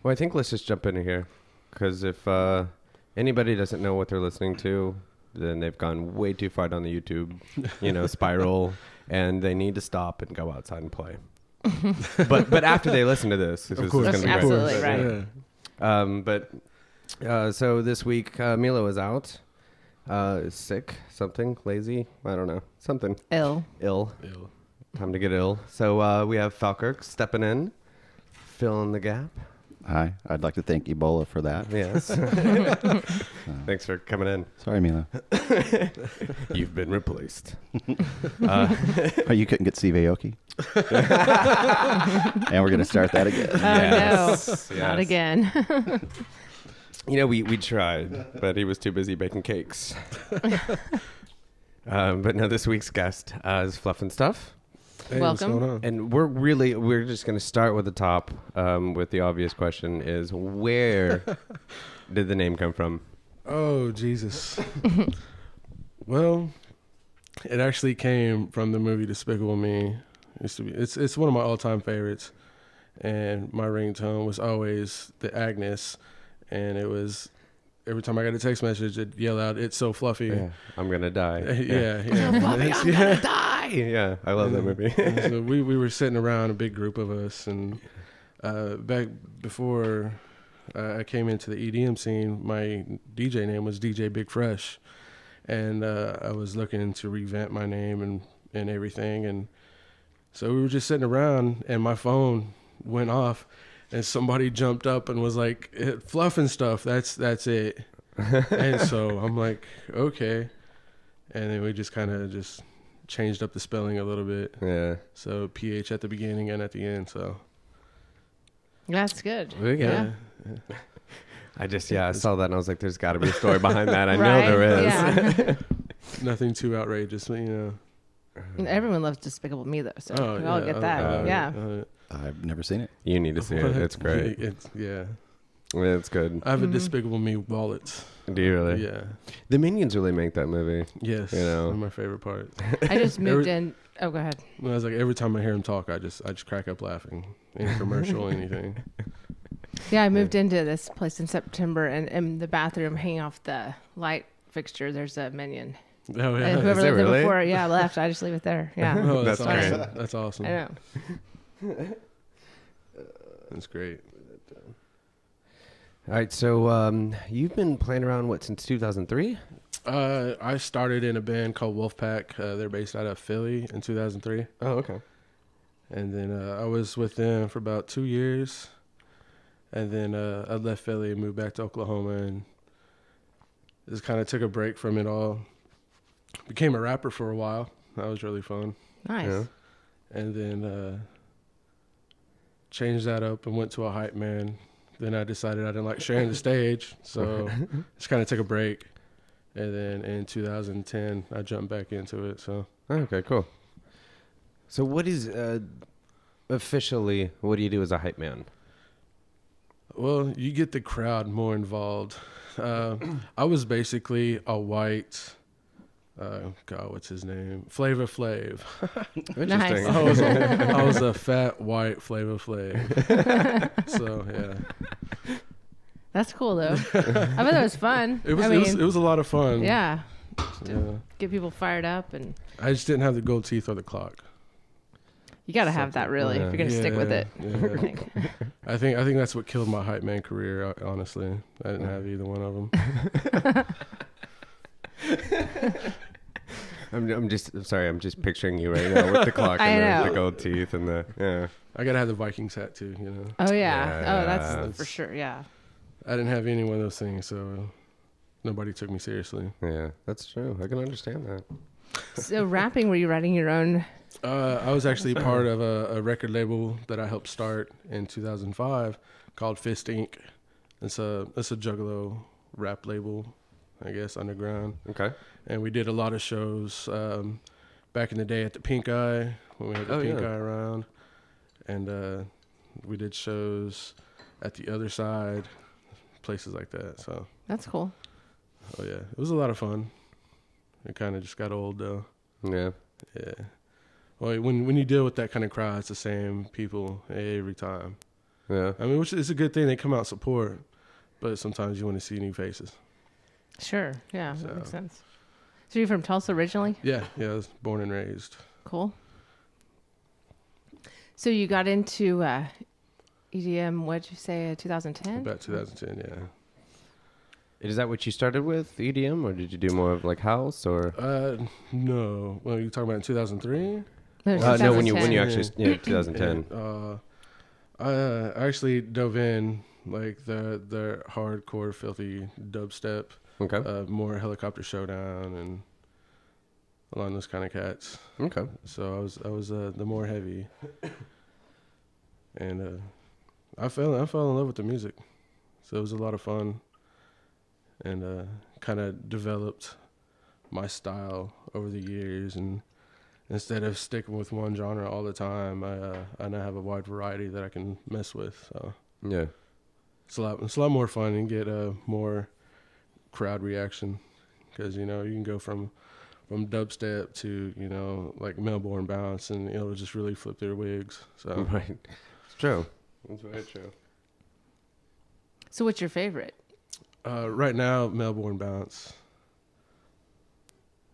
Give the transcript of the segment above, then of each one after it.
Well, I think let's just jump into here, because if anybody doesn't know what they're listening to, then they've gone way too far down the YouTube, spiral, and they need to stop and go outside and play. but after they listen to this is going to be absolutely great. right. So this week Milo is out, sick, something, lazy, I don't know, something. Ill. Time to get ill. So we have Falkirk stepping in, filling the gap. Hi, I'd like to thank Ebola for that. Yes. Thanks for coming in. Sorry, Mila. You've been replaced. Oh, you couldn't get Steve Aoki? And we're going to start that again. Oh, Yes. no. Not again. We tried, but he was too busy baking cakes. But no, this week's guest is Phluf and Stuph. Hey, Welcome. what's going on? And we're just going to start with the top, with the obvious question is, where did the name come from? Oh, Jesus. Well, it actually came from the movie Despicable Me. It's one of my all-time favorites. And my ringtone was always the Agnes. And it was, every time I got a text message, it'd yell out, "It's so fluffy." Yeah, I'm going to die. Yeah. I'm going to die. Yeah, I love that movie. So we were sitting around, a big group of us, and back before I came into the EDM scene, my DJ name was DJ Big Fresh, and I was looking to revamp my name and everything, and so we were just sitting around, and my phone went off, and somebody jumped up and was like, "Phluf and Stuph, that's it." And so I'm like, okay, and then we just kind of just changed up the spelling a little bit. Yeah. So PH at the beginning and at the end. So That's good. Yeah. I saw that and I was like, there's got to be a story behind that. I Right? know there is. Yeah. nothing too outrageous, Everyone loves Despicable Me, though, so we all get that. I've never seen it. You need to see it. It's great. It's good. I have a Despicable Me wallet. Do you really? Yeah. The Minions really make that movie. Yes. One of my favorite part. I just moved in. Oh, go ahead. I was like, every time I hear him talk, I just crack up laughing. Any commercial, anything. Yeah, I moved into this place in September, and in the bathroom, hanging off the light fixture, there's a Minion. Oh, yeah. And whoever Is it lived there really? before, left. I just leave it there. Yeah. Oh, That's awesome. great. That's awesome. I know. That's great. All right. So you've been playing around, since 2003? I started in a band called Wolfpack. They're based out of Philly in 2003. Oh, okay. And then I was with them for about 2 years. And then I left Philly and moved back to Oklahoma and just kind of took a break from it all. Became a rapper for a while. That was really fun. Nice. Yeah. And then changed that up and went to a hype man. Then I decided I didn't like sharing the stage. So just kind of took a break. And then in 2010, I jumped back into it. So Okay, cool. So what is, officially, what do you do as a hype man? well, you get the crowd more involved. I was basically a white, what's his name? Flavor Flav. Interesting. Nice. I was a fat white Flavor Flav. So yeah, That's cool, though. I thought that was fun. it was a lot of fun. Yeah. Yeah. Get people fired up, and I just didn't have the gold teeth or the clock. you got to have that, really, if you're going to stick with it. Yeah. I think. I think that's what killed my hype man career. Honestly, I didn't have either one of them. I'm just picturing you right now with the clock I and the know. gold teeth and I gotta have the Vikings hat too. Oh, yeah. Yeah, Oh, that's that's- for sure. Yeah. I didn't have any one of those things, so nobody took me seriously. Yeah, that's true. I can understand that. So rapping, were you writing your own? I was actually part of a record label that I helped start in 2005 called Fist Inc. It's a Juggalo rap label, I guess, underground. Okay. And we did a lot of shows back in the day at the Pink Eye when we had the Pink Eye around, and we did shows at the Other Side, places like that. So That's cool. oh yeah, it was a lot of fun. It kind of just got old though. Yeah. Yeah. Well, when you deal with that kind of crowd, it's the same people every time. Yeah. I mean, which is a good thing. They come out support, but sometimes you want to see new faces. Sure. Yeah, So- that makes sense. So you're from Tulsa originally? Yeah, I was born and raised. Cool. So you got into EDM, what'd you say, 2010? About 2010, yeah. Is that what you started with, EDM, or did you do more of like house or? No. Well, you talking about in 2003? No, when you 2010. actually 2010. I actually dove in like the hardcore, filthy dubstep, Okay. more Helicopter Showdown and along those kind of cats. Okay. So I was the more heavy, and I fell in love with the music. So it was a lot of fun, and kind of developed my style over the years. And instead of sticking with one genre all the time, I now have a wide variety that I can mess with. So Yeah. it's a lot more fun and get more crowd reaction, because you can go from dubstep to like Melbourne bounce, and it'll just really flip their wigs. So Right. It's true. It's very true. So what's your favorite? right now, Melbourne bounce.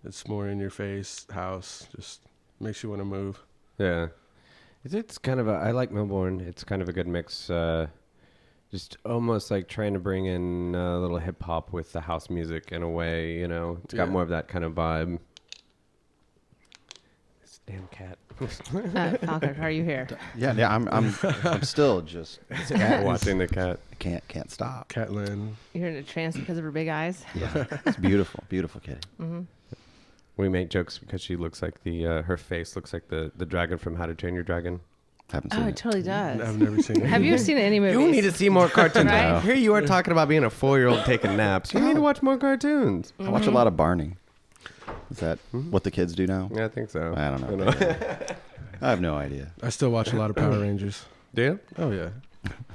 It's more in your face house, just makes you want to move. Yeah. It's kind of I like Melbourne. It's kind of a good mix. Just almost like trying to bring in a little hip hop with the house music in a way, It's got Yeah. more of that kind of vibe. This damn cat. Falkirk, are you here? Yeah, I'm still just Watching the cat. can't stop. Catland. You're in a trance because of her big eyes? Yeah, it's beautiful, beautiful kitty. Mm-hmm. We make jokes because she looks like her face looks like the dragon from How to Train Your Dragon. Haven't Oh, seen it it. totally does. I've never seen it. Have you seen any movies? You need to see more cartoons. Right? Here you are talking about being a 4-year-old taking naps. You need to watch more cartoons. I watch a lot of Barney. Is that what the kids do now? Yeah, I think so. I don't know. I have no idea. I still watch a lot of Power Rangers. Do you? Oh yeah,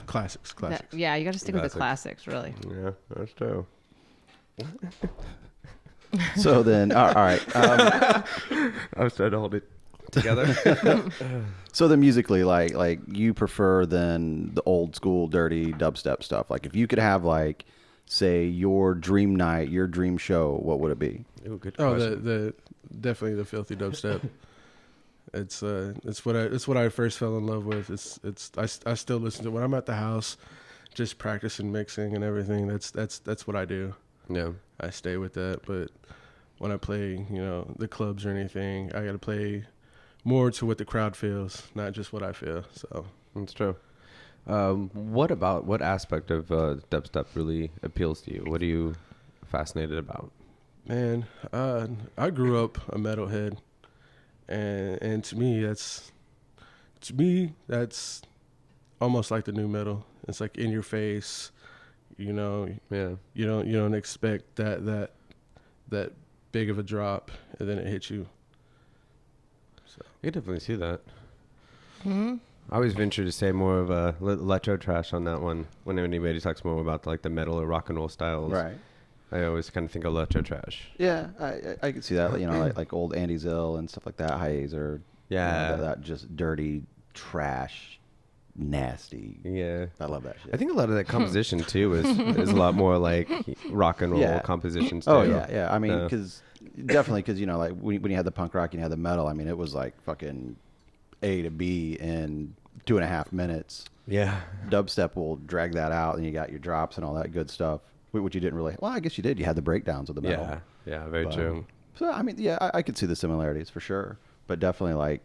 classics. Yeah, you got to stick with the Classics. classics, really. Yeah, that's true. So then, all right. I was trying to hold it together. So then, musically, like you prefer then the old school, dirty dubstep stuff. Like, if you could have say your dream night, your dream show, what would it be? Ooh, good Oh, question. the definitely the filthy dubstep. It's what I first fell in love with. I still listen to it when I'm at the house, just practicing mixing and everything. That's what I do. Yeah. I stay with that. But when I play, the clubs or anything, I got to play more to what the crowd feels, not just what I feel. So That's true. What aspect of dubstep really appeals to you? What are you fascinated about? man, I grew up a metalhead, and to me that's almost like the new metal. It's like in your face, Yeah. You don't expect that big of a drop, and then it hits you. So I could definitely see that. Mm-hmm. I always venture to say more of a electro trash on that one. When anybody talks more about like the metal or rock and roll styles, Right. I always kind of think electro trash. Yeah, I could see that. Like old Andy Zill and stuff like that. Hayes or Yeah. that just dirty trash, nasty. Yeah. I love that shit. I think a lot of that composition too is a lot more like rock and roll Yeah. compositions too. Oh yeah. I mean, Yeah. because like when you had the punk rock and you had the metal, I mean, it was like fucking A to B in 2.5 minutes. Yeah. Dubstep will drag that out, and you got your drops and all that good stuff, which you didn't really. Well, I guess you did. You had the breakdowns of the metal. Yeah. Yeah. Very But, true. So I mean, yeah, I could see the similarities for sure, but definitely like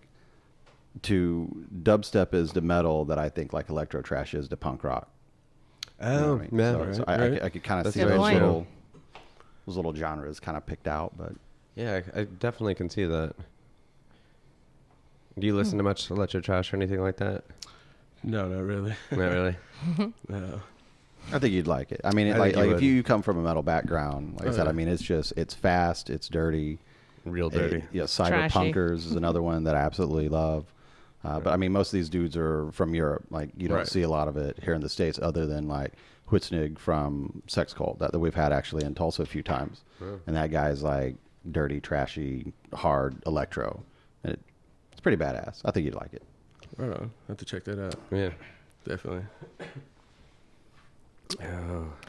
to dubstep is the metal that I think like electro trash is to punk rock. You know what I mean? yeah. So right. I could kind of That's see a good point. those little genres kind of picked out, but Yeah, I definitely can see that. Do you listen to much electro trash or anything like that? no, not really. Not really. No. I think you'd like it. I mean, I like think you if would. you come from a metal background, like I Oh, said, yeah. I mean, it's fast, it's dirty. Real dirty. Cyberpunkers is another one that I absolutely love. But I mean, most of these dudes are from Europe. Like you don't Right. see a lot of it here in the States, other than like Whitsnig from Sex Cult that we've had actually in Tulsa a few times. Oh. And that guy's like dirty, trashy, hard electro. And it's pretty badass. I think you'd like it. Right on. I have to check that out. Yeah. definitely.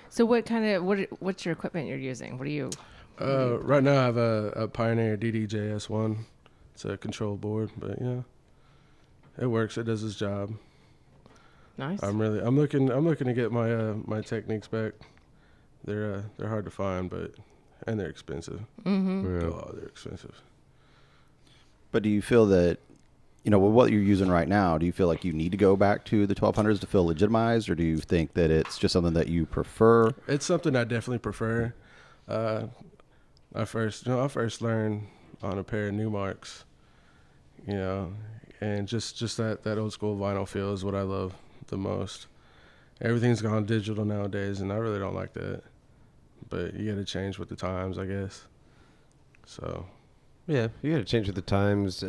So what's your equipment you're using? What do you? Right now I have a Pioneer DDJ-S1. It's a control board, but it works. It does its job. Nice. I'm looking to get my my techniques back. They're hard to find, and they're expensive. Mm-hmm. Yeah. Oh, they're expensive. But do you feel that, with what you're using right now, do you feel like you need to go back to the 1200s to feel legitimized, or do you think that it's just something that you prefer? It's something I definitely prefer. I first learned on a pair of Newmarks, and just that old school vinyl feel is what I love the most. Everything's gone digital nowadays, and I really don't like that. But you got to change with the times, I guess. So, Yeah, you got to change with the times. I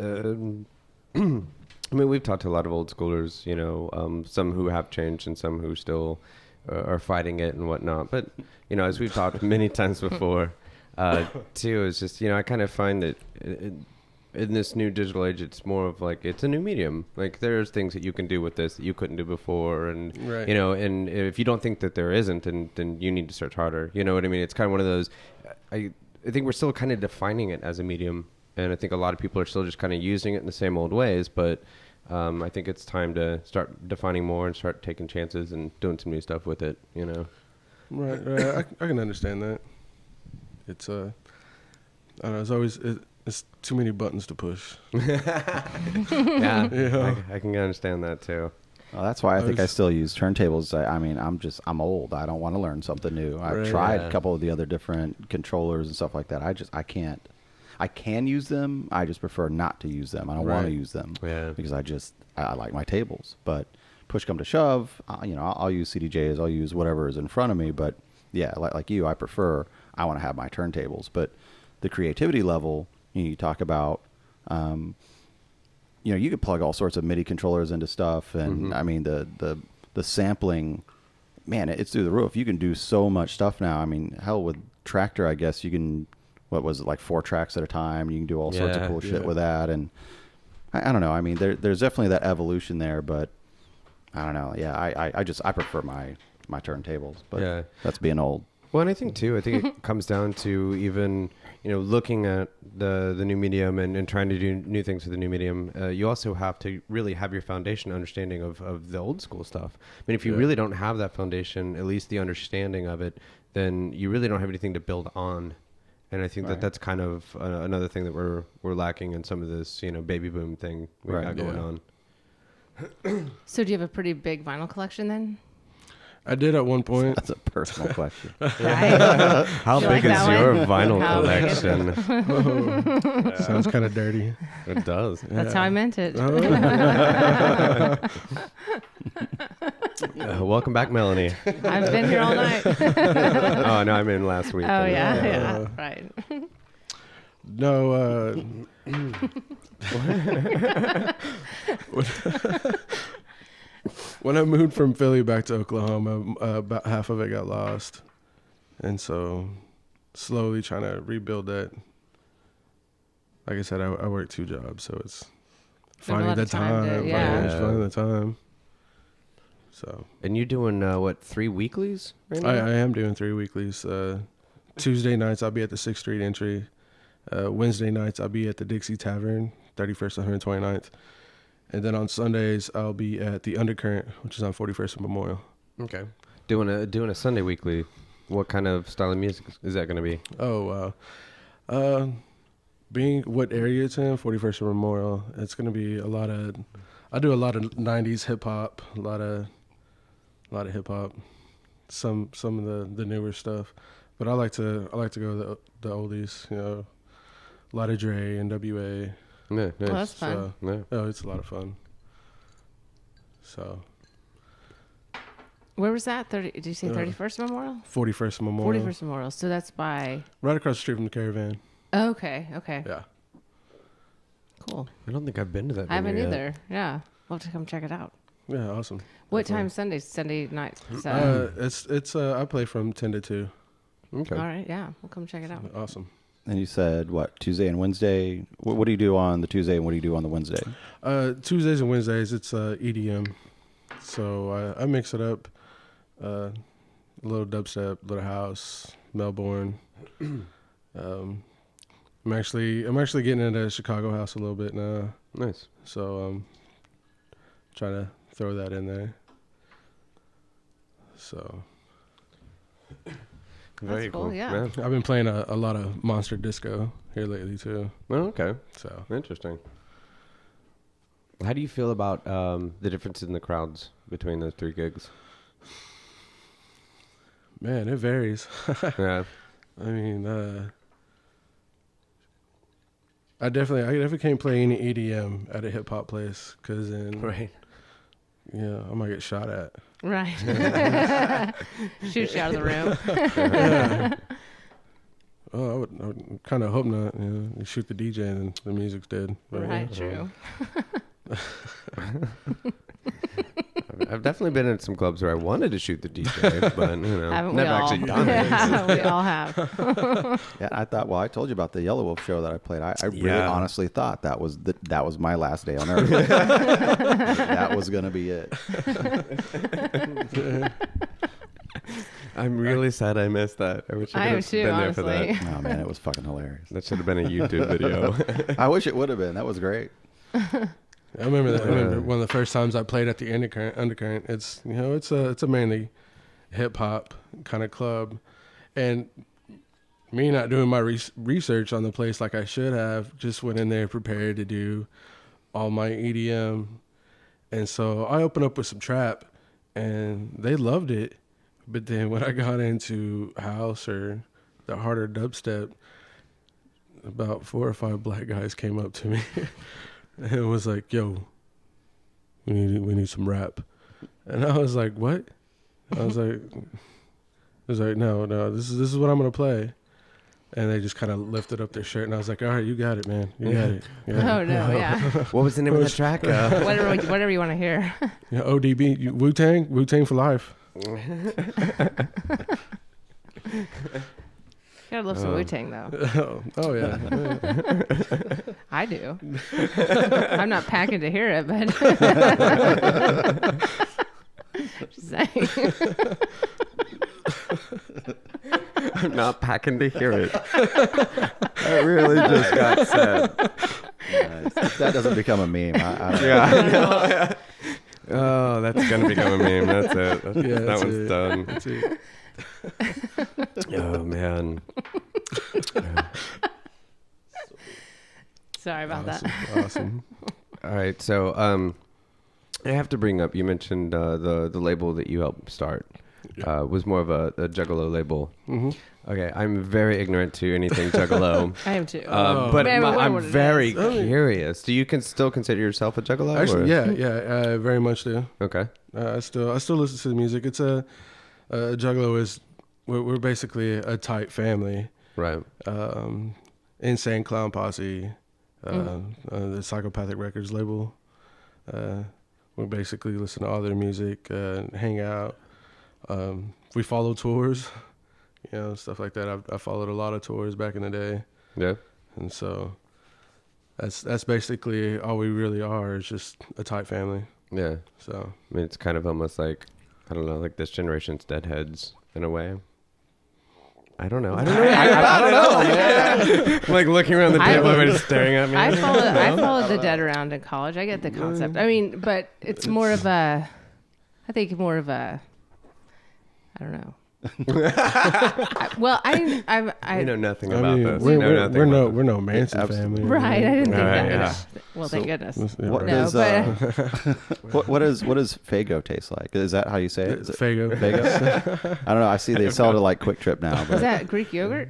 mean, we've talked to a lot of old schoolers, some who have changed and some who still are fighting it and whatnot. But, as we've talked many times before, too, it's just, I kind of find that in this new digital age, it's more of like, it's a new medium. Like, there's things that you can do with this that you couldn't do before. And, right. And if you don't think that there isn't, then you need to search harder. You know what I mean? It's kind of one of those, I think we're still kind of defining it as a medium. And I think a lot of people are still just kind of using it in the same old ways. But I think it's time to start defining more and start taking chances and doing some new stuff with it, Right. I can understand that. It's, I don't know, it's always, it's too many buttons to push. Yeah. I can understand that, too. Well, that's why I think I still use turntables. I mean, I'm old. I don't want to learn something new. I've tried a couple of the other different controllers and stuff like that. I can't. I can use them. I just prefer not to use them. I don't want to use them because I like my tables. But push come to shove, I'll use CDJs. I'll use whatever is in front of me. But yeah, like you, I want to have my turntables. But the creativity level, you talk about, you could plug all sorts of MIDI controllers into stuff. And I mean, the sampling, man, it's through the roof. You can do so much stuff now. I mean, hell, with Tractor, I guess you can, what was it, like 4 tracks at a time? You can do all sorts of cool shit with that. And I don't know. I mean, there's definitely that evolution there, but I don't know. Yeah, I prefer my turntables, but that's being old. Well, and I think it comes down to even, looking at the new medium and trying to do new things with the new medium. You also have to really have your foundation understanding of the old school stuff. I mean, if you really don't have that foundation, at least the understanding of it, then you really don't have anything to build on. And I think that's kind of another thing that we're lacking in some of this, baby boom thing we got going on. So do you have a pretty big vinyl collection then? I did at one point. That's a personal question. How big is your vinyl collection? Sounds kind of dirty. It does. That's how I meant it. Welcome back, Melanie. I've been here all night. Oh, no, I mean last week. Oh, yeah, right. No, when I moved from Philly back to Oklahoma, about half of it got lost. And so slowly trying to rebuild that. Like I said, I work 2 jobs, so it's finding the time. Finding the time. So. And you're doing, 3 weeklies right now? I am doing 3 weeklies. Tuesday nights, I'll be at the 6th Street entry. Wednesday nights, I'll be at the Dixie Tavern, 31st and 129th. And then on Sundays, I'll be at the Undercurrent, which is on 41st and Memorial. Okay. Doing a Sunday weekly. What kind of style of music is that going to be? Oh, wow. Being what area it's in, 41st and Memorial, it's going to be I do a lot of 90s hip hop, a lot of hip hop, some of the newer stuff. But I like to go the oldies, a lot of Dre, NWA. Yeah, nice. Well, that's fun. It's a lot of fun. So. Where was that? Did you say 31st Memorial? 41st Memorial. 41st Memorial. So that's by... Right across the street from the Caravan. Oh, okay. Yeah. Cool. I don't think I've been to that. I haven't either. Yeah. We'll have to come check it out. Yeah, awesome. What time Sunday? Sunday night? It's I play from 10 to 2. Okay. All right. Yeah. We'll come check it out. Awesome. And you said, what, Tuesday and Wednesday? What do you do on the Tuesday and what do you do on the Wednesday? Tuesdays and Wednesdays, it's EDM. So I mix it up, a little dubstep, little house, Melbourne. I'm actually getting into Chicago house a little bit now. Nice. So trying to throw that in there. So Very That's cool, cool. yeah. I've been playing a lot of Monster Disco here lately too. Oh, okay. So Interesting. How do you feel about the difference in the crowds between those 3 gigs? man, it varies. Yeah. I mean, I definitely can't play any EDM at a hip hop place because then Right. yeah, I might get shot at. Right. Shoot you out of the room. Yeah. Oh, I would kind of hope not. You know, you shoot the DJ and the music's dead. But, Right, true. I've definitely been in some clubs where I wanted to shoot the DJ, but Haven't we never all? actually done it. Yeah, we all have. Yeah, I thought. Well, I told you about the Yellow Wolf show that I played. I really Yeah. honestly thought that was my last day on earth. That was gonna be it. I'm really sad I missed that. I wish I I could am have too, been there for honestly. that. Oh man, it was fucking hilarious. That should have been a YouTube video. I wish it would have been. That was great. I remember that. I remember one of the first times I played at the Undercurrent. It's it's a mainly hip hop kind of club, and me not doing my research on the place like I should have, just went in there prepared to do all my EDM, and so I opened up with some trap, and they loved it. But then when I got into house or the harder dubstep, about 4 or 5 black guys came up to me and was like, "Yo, we need some rap," and I was like, "What?" I was like, "No, this is what I'm gonna play." And they just kind of lifted up their shirt, and I was like, "All right, you got it, man. You got it." Yeah. Oh, no, yeah. What was the name of the track? Whatever you want to hear. Yeah, ODB, Wu-Tang for life. Gotta love some Wu-Tang, though. Oh yeah. I do. I'm not packing to hear it, but just saying. I'm not packing to hear it. That really just got said. If that doesn't become a meme, I don't Yeah, I know. Yeah. Oh, that's gonna become a meme. That's it. Yeah, that that's one's it. done. That's it. Oh man. Sorry about that. Awesome. All right, so I have to bring up. You mentioned the label that you helped start was more of a Juggalo label. Mm-hmm. Okay, I'm very ignorant to anything Juggalo. I am too. But Man, I wonder I'm what it very is. curious. Do you still consider yourself a Juggalo? or- Actually, yeah, very much do. Okay. I still listen to the music. It's Juggalo is we're basically a tight family. Right. Insane Clown Posse, the Psychopathic Records label. We basically listen to all their music, hang out. We follow tours, stuff like that. I followed a lot of tours back in the day, Yeah. and so that's basically all we really are, is just a tight family. Yeah. So I mean, it's kind of almost like, I don't know, like this generation's Deadheads in a way. I don't know. I don't know, man. I'm like looking around the table, everybody's staring at me. I followed the Dead around in college. I get the concept. I mean, but it's more of a, I think more of a, I don't know. I You know nothing I about mean, this. we're You know nothing we're about no this. we're no Manson family. right. I didn't think Right, that. yeah. Well, thank goodness. What No, does what does Fago taste like? Is that how you say it? Is it Fago. Fago? I don't know. I see they sell it at like Quick Trip now. Is But that Greek yogurt?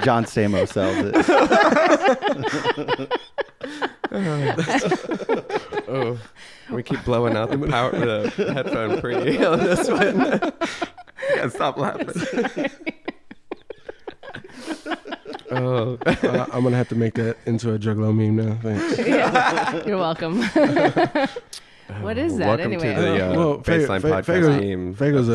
John Stamos sells it. Oh, we keep blowing out the headphone pre on this one. Can't stop laughing. Oh, I'm gonna have to make that into a Juggalo meme now. Thanks. Yeah. You're welcome. What is that welcome anyway? to the Well, Bassline Fago's- podcast team. Fago's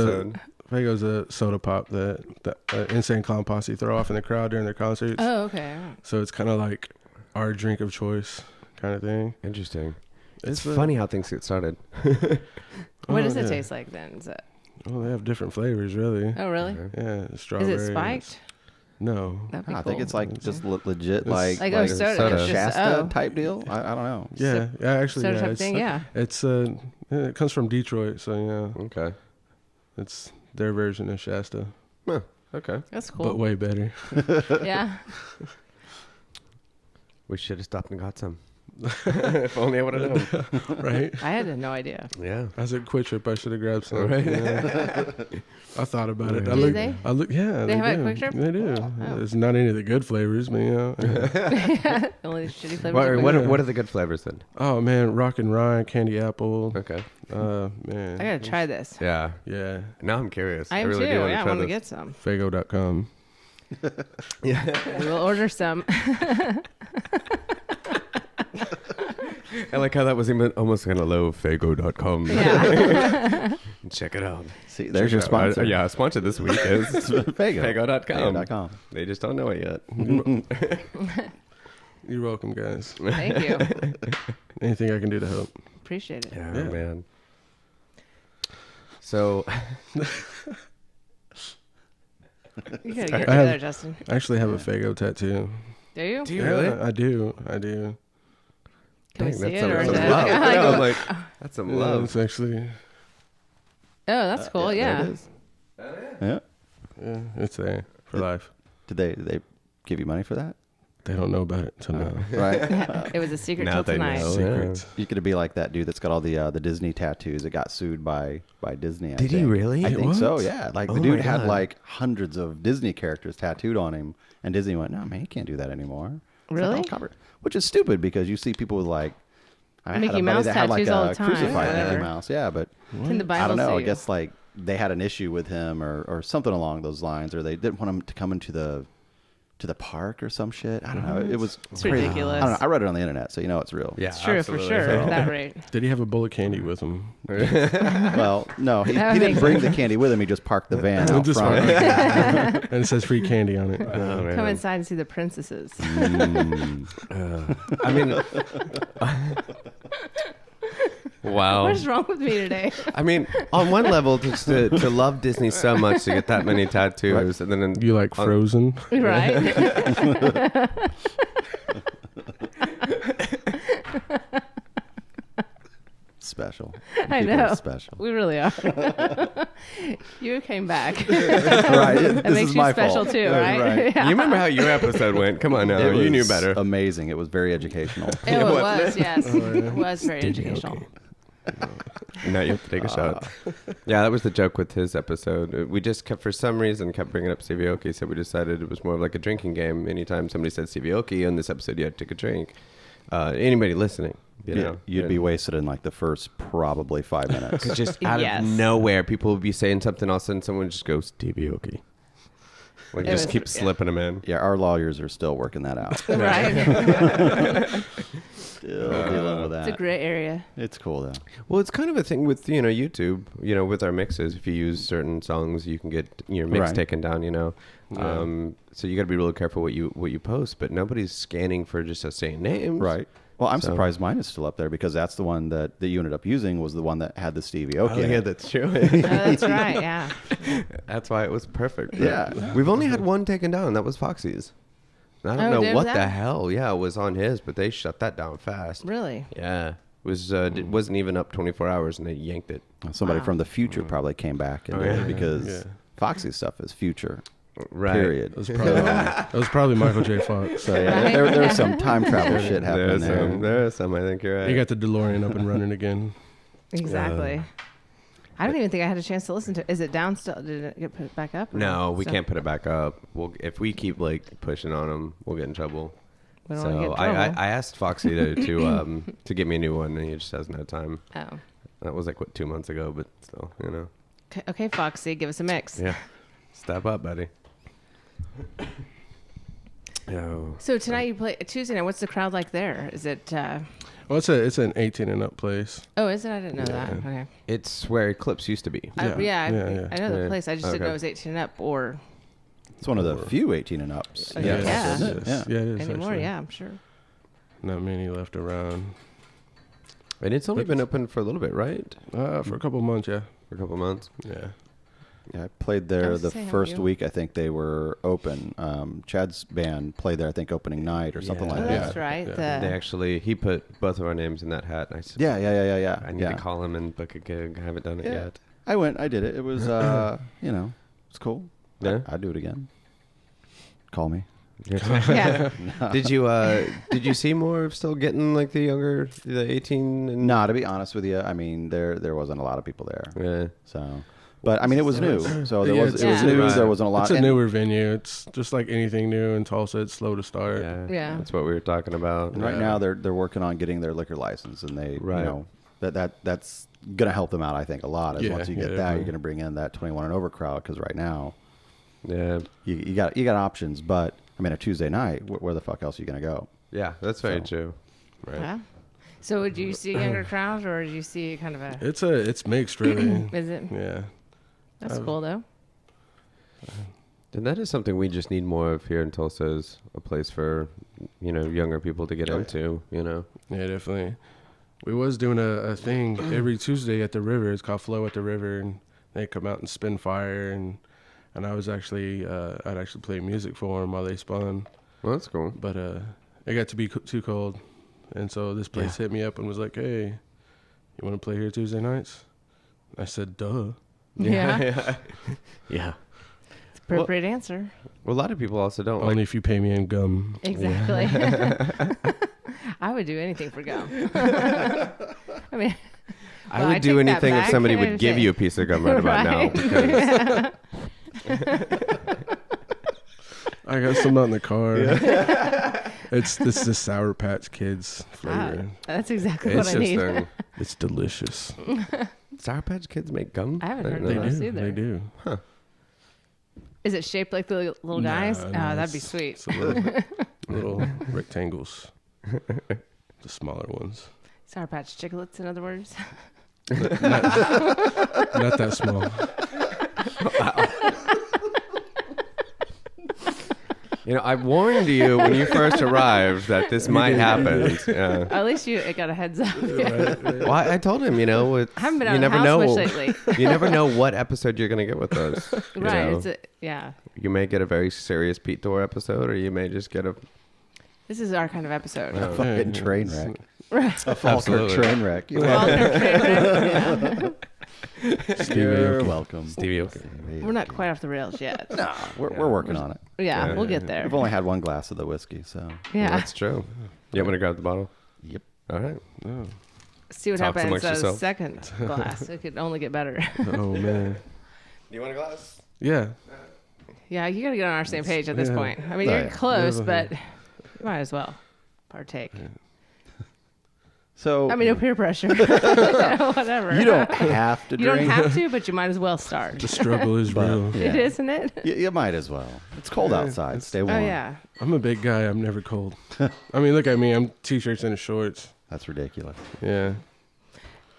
Fago's a soda pop that Insane Clown Posse throw off in the crowd during their concerts. Oh, okay. So it's kind of like our drink of choice, kind of thing. Interesting. It's It's funny how things get started. What does it yeah. taste like then? Is it? Oh, they have different flavors, really. Oh, really? Yeah, Is strawberry. it spiked? No. That'd be I cool. think it's like just legit, It's like like like soda. soda. It's just- Shasta oh. type deal. I don't know. Yeah, yeah, actually, soda yeah. type It's, thing. Yeah. it's it comes from Detroit, so yeah, Okay. it's their version of Shasta, Okay. That's but cool. way better. Yeah. We should have stopped and got some. If only I would have known. Right? I had no idea. Yeah. I said Quick Trip. I should have grabbed some. Right. Yeah. I thought about it. Do I look, they? I look. Yeah, They have it at do. Quick Trip? They do. Oh. It's not any of the good flavors, but Only shitty flavors. What are the good flavors then? Oh man, rock and rye, candy apple. Okay. Man. I gotta try this. Yeah. Yeah. Now I'm curious. I am really too. do want Yeah, I try want to this. get some. Fago.com. We will order some. I like how that was even almost kind of low. Fago.com. Yeah. Check it out. See, there's your Check it out. sponsor. Yeah, sponsor this week is Fago. Fago.com. Fago.com. They just don't know it yet. You're welcome, guys. Thank you. Anything I can do to help. Appreciate it. Yeah, Yeah. man. So You gotta get I have- together, Justin. I actually have a Fago tattoo. Do you? Do you really? I do. I do. Can we Dang, see that's it? Or is some it love. Yeah, I'm like, like, that's some Yeah, love. it's actually. oh, that's cool. There Yeah. it is. Yeah. Yeah, it's there for life. Did they give you money for that? They don't know about it till now. Right. It was a secret Now till they tonight. know. Secrets. You could be like that dude that's got all the Disney tattoos that got sued by Disney. I Did he think. really? I think so. What? Yeah, like Oh the my dude had God. like hundreds of Disney characters tattooed on him, and Disney went, "No, man, you can't do that anymore." It's like, Really? "I'll cover it." Which is stupid because you see people with like I had Mickey a buddy Mouse that had like tattoos all a the time, crucified whatever. Mickey Mouse. Yeah, but It's in the Bible. I don't know. I too. guess like they had an issue with him or something along those lines, or they didn't want him to come into the park or some shit. I don't know. It was It's crazy. ridiculous. I don't know. I read it on the internet, so you know it's real. Yeah, It's true absolutely. for sure. So- At that rate. Did he have a bowl of candy with him? Well, no, he That didn't makes bring the candy with him. He just parked the van out Just front. and it says free candy on it. Oh, man. Come inside and see the princesses. I mean, wow. What is wrong with me today? I mean, on one level, just to love Disney so much to get that many tattoos, and then You like Frozen? Right? Special. I People know. are special. We really are. You came back. Right. That This makes is you my special fault. too, right? you remember how your episode went? Come on now, It you knew was better. Amazing. It was very educational. Oh, it was, yes. It was very educational. Now you have to take a shot. Yeah, that was the joke with his episode. We just kept, for some reason, kept bringing up Steve Aoki, so we decided it was more of like a drinking game. Anytime somebody said Steve Aoki on this episode, you had to take a drink. Anybody listening, you know, You'd be wasted in like the first probably 5 minutes. Because just out Yes. of nowhere, people would be saying something, all of a sudden someone would just go, Steve Aoki. Like, It just was- keep yeah. slipping them in. Yeah, our lawyers are still working that out. Right? Still dealing with that. It's a gray area. It's cool though. Well, it's kind of a thing with, YouTube, with our mixes. If you use certain songs, you can get your mix Right. taken down, Yeah. So you got to be really careful what you post, but nobody's scanning for just us saying names. Right. Well, I'm So- surprised mine is still up there because that's the one that you ended up using was the one that had the Stevie Aoki. Oh, in yeah, it. that's true. Oh, that's right. Yeah. That's why it was perfect. Yeah. We've only had one taken down. That was Foxy's. And I don't Oh, know there what was the that? hell. Yeah, it was on his, but they shut that down fast. Really? Yeah. It wasn't even up 24 hours and they yanked it. Somebody Wow. from the future probably came back and Oh, did yeah. it because Yeah. Foxy's stuff is future. Right. Period. That was probably Michael J. Fox. So yeah, Right. there was some time travel shit happening there. There's some, I think you're right. He got the DeLorean up and running again. Exactly. I don't even think I had a chance to listen to it. Is it down still? Did it get put back up? or No, we So- can't put it back up. If we keep pushing on him, we'll get in trouble. We don't wanna get So in trouble. I asked Foxy to get me a new one, and he just hasn't had time. Oh. That was 2 months ago, but still, Okay, Foxy, give us a mix. Yeah, step up, buddy. Oh, So tonight you play Tuesday night. What's the crowd like there? Is it? Well, it's an 18 and up place. Oh, is it? I didn't know that. Yeah. Okay. it's where Eclipse used to be. I know the Yeah. place. I just didn't Okay. know it was 18 and up or It's one of the few 18 and ups. Yeah. Isn't it? Yeah, it is. anymore. actually. Yeah, I'm sure. not many left around. And it's only been open for a little bit, right? For a couple months, yeah. For a couple months. Yeah. Yeah, I played there the first week. I think they were open. Chad's band played there, I think, opening night or something like that. That's right. Yeah. They actually, he put both of our names in that hat. And I said, Yeah. I need to call him and book a gig. I haven't done it yet. I went. I did it. It was, it's cool. Yeah? I'd do it again. Call me. Yeah. Did you see more of still getting like the 18? And No, to be honest with you, I mean, there wasn't a lot of people there. Yeah. So, but I mean, it was new. So it was it's new. right. There wasn't a lot. It's a newer venue. It's just like anything new in Tulsa. It's slow to start. Yeah. That's what we were talking about. And right now they're working on getting their liquor license, and they that's gonna help them out. I think a lot. As once you get that, definitely. you're gonna bring in that 21 and over crowd. Because right now, Yeah. you got options. But I mean, a Tuesday night, where the fuck else are you gonna go? Yeah, that's very true. Right. Yeah. So would you see a younger crowd, or do you see kind of a? It's mixed, really. Is it? Yeah. That's cool though. And that is something we just need more of here in Tulsa, is a place for, younger people to get into, Yeah, definitely. We was doing a thing every Tuesday at the river. It's called Flow at the River, and they come out and spin fire, and I was actually I'd actually play music for them while they spun. Well, that's cool. But it got to be too cold, and so this place hit me up and was like, "Hey, you want to play here Tuesday nights?" I said, "Duh." Yeah. Yeah. It's appropriate answer. Well, a lot of people also don't Only if you pay me in gum. Exactly. I would do anything for gum. I mean, I would do anything if somebody would give you a piece of gum right about now. Because I got some out in the car. This is the Sour Patch Kids flavor. That's exactly what I need. It's delicious. Sour Patch Kids make gum? I haven't heard know of that. those either. They do. Is it shaped like the little guys? No, That'd be sweet. It's little rectangles. The smaller ones. Sour Patch Chiclets, in other words. Not that small. I warned you when you first arrived that this might happen. Yeah. At least it got a heads up. Well, I told him, I haven't been out you of never the house know. much lately. You never know what episode you're going to get with us. Right. Yeah. You may get a very serious Pete Dorr episode, or you may just get a... This is our kind of episode. A fucking train wreck. Right. A Falkirk train wreck. You're Stevie, welcome. Stevie Aoki. We're not quite off the rails yet. No, we're working on it. Yeah, we'll get there. We've only had one glass of the whiskey, so. Yeah. Well, that's true. You want me to grab the bottle? Yep. All right. Oh. See what Talks happens amongst at yourself. second glass. It could only get better. Oh man. Do you want a glass? Yeah. Yeah, you got to get on our same page at this Yeah. point. I mean, Oh, you're yeah. close, Yeah. but you might as well partake. So. I mean, no peer pressure. Whatever. You don't have to You drink. don't have to, but you might as well start. The struggle is real. Yeah. It isn't it? You might as well. It's cold outside. Stay warm. Oh yeah. I'm a big guy. I'm never cold. I mean, look at me. I'm t-shirts and shorts. That's ridiculous. Yeah.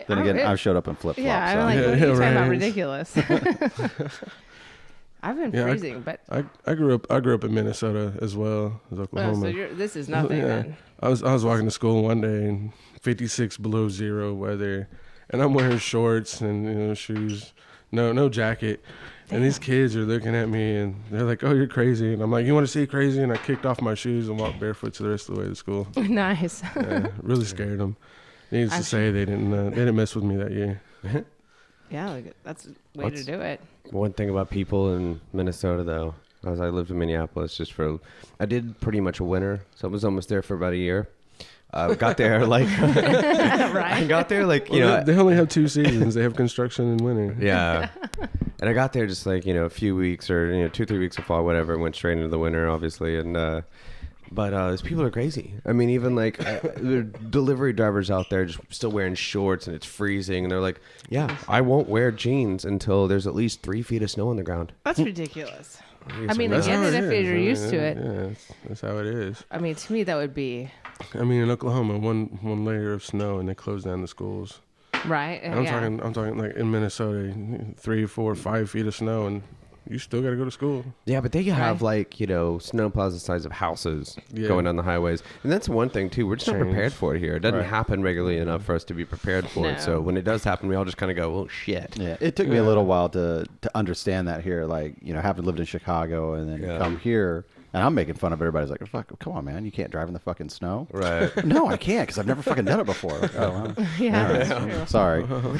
Then again, I showed up in flip flops. Yeah, I'm so. like, what are you Yeah, talking about? right. Ridiculous. I've been Yeah, freezing, but I grew up in Minnesota as well as oh, Oklahoma. so this is nothing Yeah. then. I was walking to school one day in 56 below zero weather, and I'm wearing shorts and shoes, no jacket, and these kids are looking at me and they're like, "Oh, you're crazy," and I'm like, "You want to see crazy?" And I kicked off my shoes and walked barefoot to the rest of the way to school. Nice. Yeah, really scared them. Needless to say, they didn't mess with me that year. Yeah, like, that's the way to do it. One thing about people in Minnesota, though, as I lived in Minneapolis I did pretty much a winter, so I was almost there for about a year. Got there like, I got there like, They only have 2 seasons. They have construction and winter. yeah. And I got there just like, a few weeks or, 2-3 weeks of fall, whatever, and went straight into the winter, obviously. And, but these people are crazy. I mean, even like there are delivery drivers out there just still wearing shorts and it's freezing. And they're like, yeah, I won't wear jeans until there's at least 3 feet of snow on the ground. That's ridiculous. I mean, That's I get how it if is. you're used to it. Yeah, that's how it is. I mean, to me, that would be I mean, in Oklahoma, one layer of snow and they close down the schools. right. And I'm talking like in Minnesota, 3, 4, 5 feet of snow and you still got to go to school. Yeah, but they have Right. like, snow plows the size of houses Yeah. going on the highways. And that's one thing too. We're just not Change. prepared for it here. It doesn't Right. happen regularly enough for us to be prepared for it. No. So when it does happen, we all just kind of go, oh shit. Yeah, it took me a little while to understand that here. Like, having lived in Chicago and then Yeah. come here, and I'm making fun of everybody's like, "Fuck, come on, man, you can't drive in the fucking snow." Right. No, I can't because I've never fucking done it before. Like, oh, well, Yeah, all right. that's true. Sorry. It we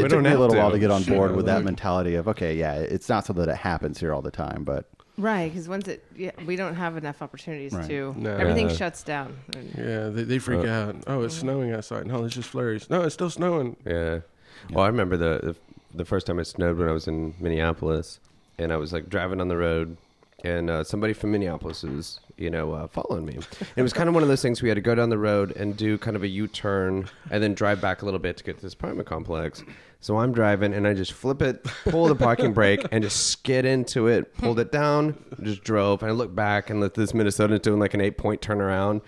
took don't me a have little to. while to get on Shit. board with that mentality of, okay, yeah, it's not something that happens here all the time, but Right, because we don't have enough opportunities Right. to. No. Everything Yeah. shuts down. And- Yeah, they freak out. Oh, it's snowing outside. No, it's just flurries. No, it's still snowing. Yeah. Well, I remember the first time it snowed when I was in Minneapolis, and I was like driving on the road, and somebody from Minneapolis was, following me. And it was kind of one of those things we had to go down the road and do kind of a U-turn and then drive back a little bit to get to this apartment complex. So I'm driving, and I just flip it, pull the parking brake, and just skid into it, pulled it down, just drove. And I look back, and this Minnesotan's doing like an 8-point turnaround.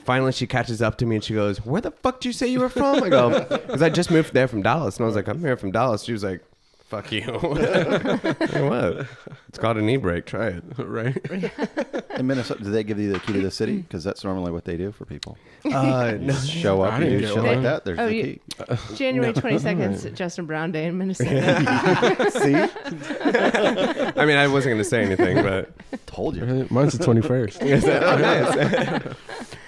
Finally, she catches up to me, and she goes, "Where the fuck did you say you were from?" I go, because I just moved there from Dallas. And I was like, "I'm here from Dallas." She was like, "Fuck you." Hey, what? It's called an e-brake. Try it. Right? in Minnesota, do they give you the key to the city? Because that's normally what they do for people. No. Just show up I and didn't do get shit one. like that. There's Oh, the you- key. January 22nd, 's Justin Brown Day in Minnesota. See? I mean, I wasn't going to say anything, but Told you. Mine's the 21st. oh, nice.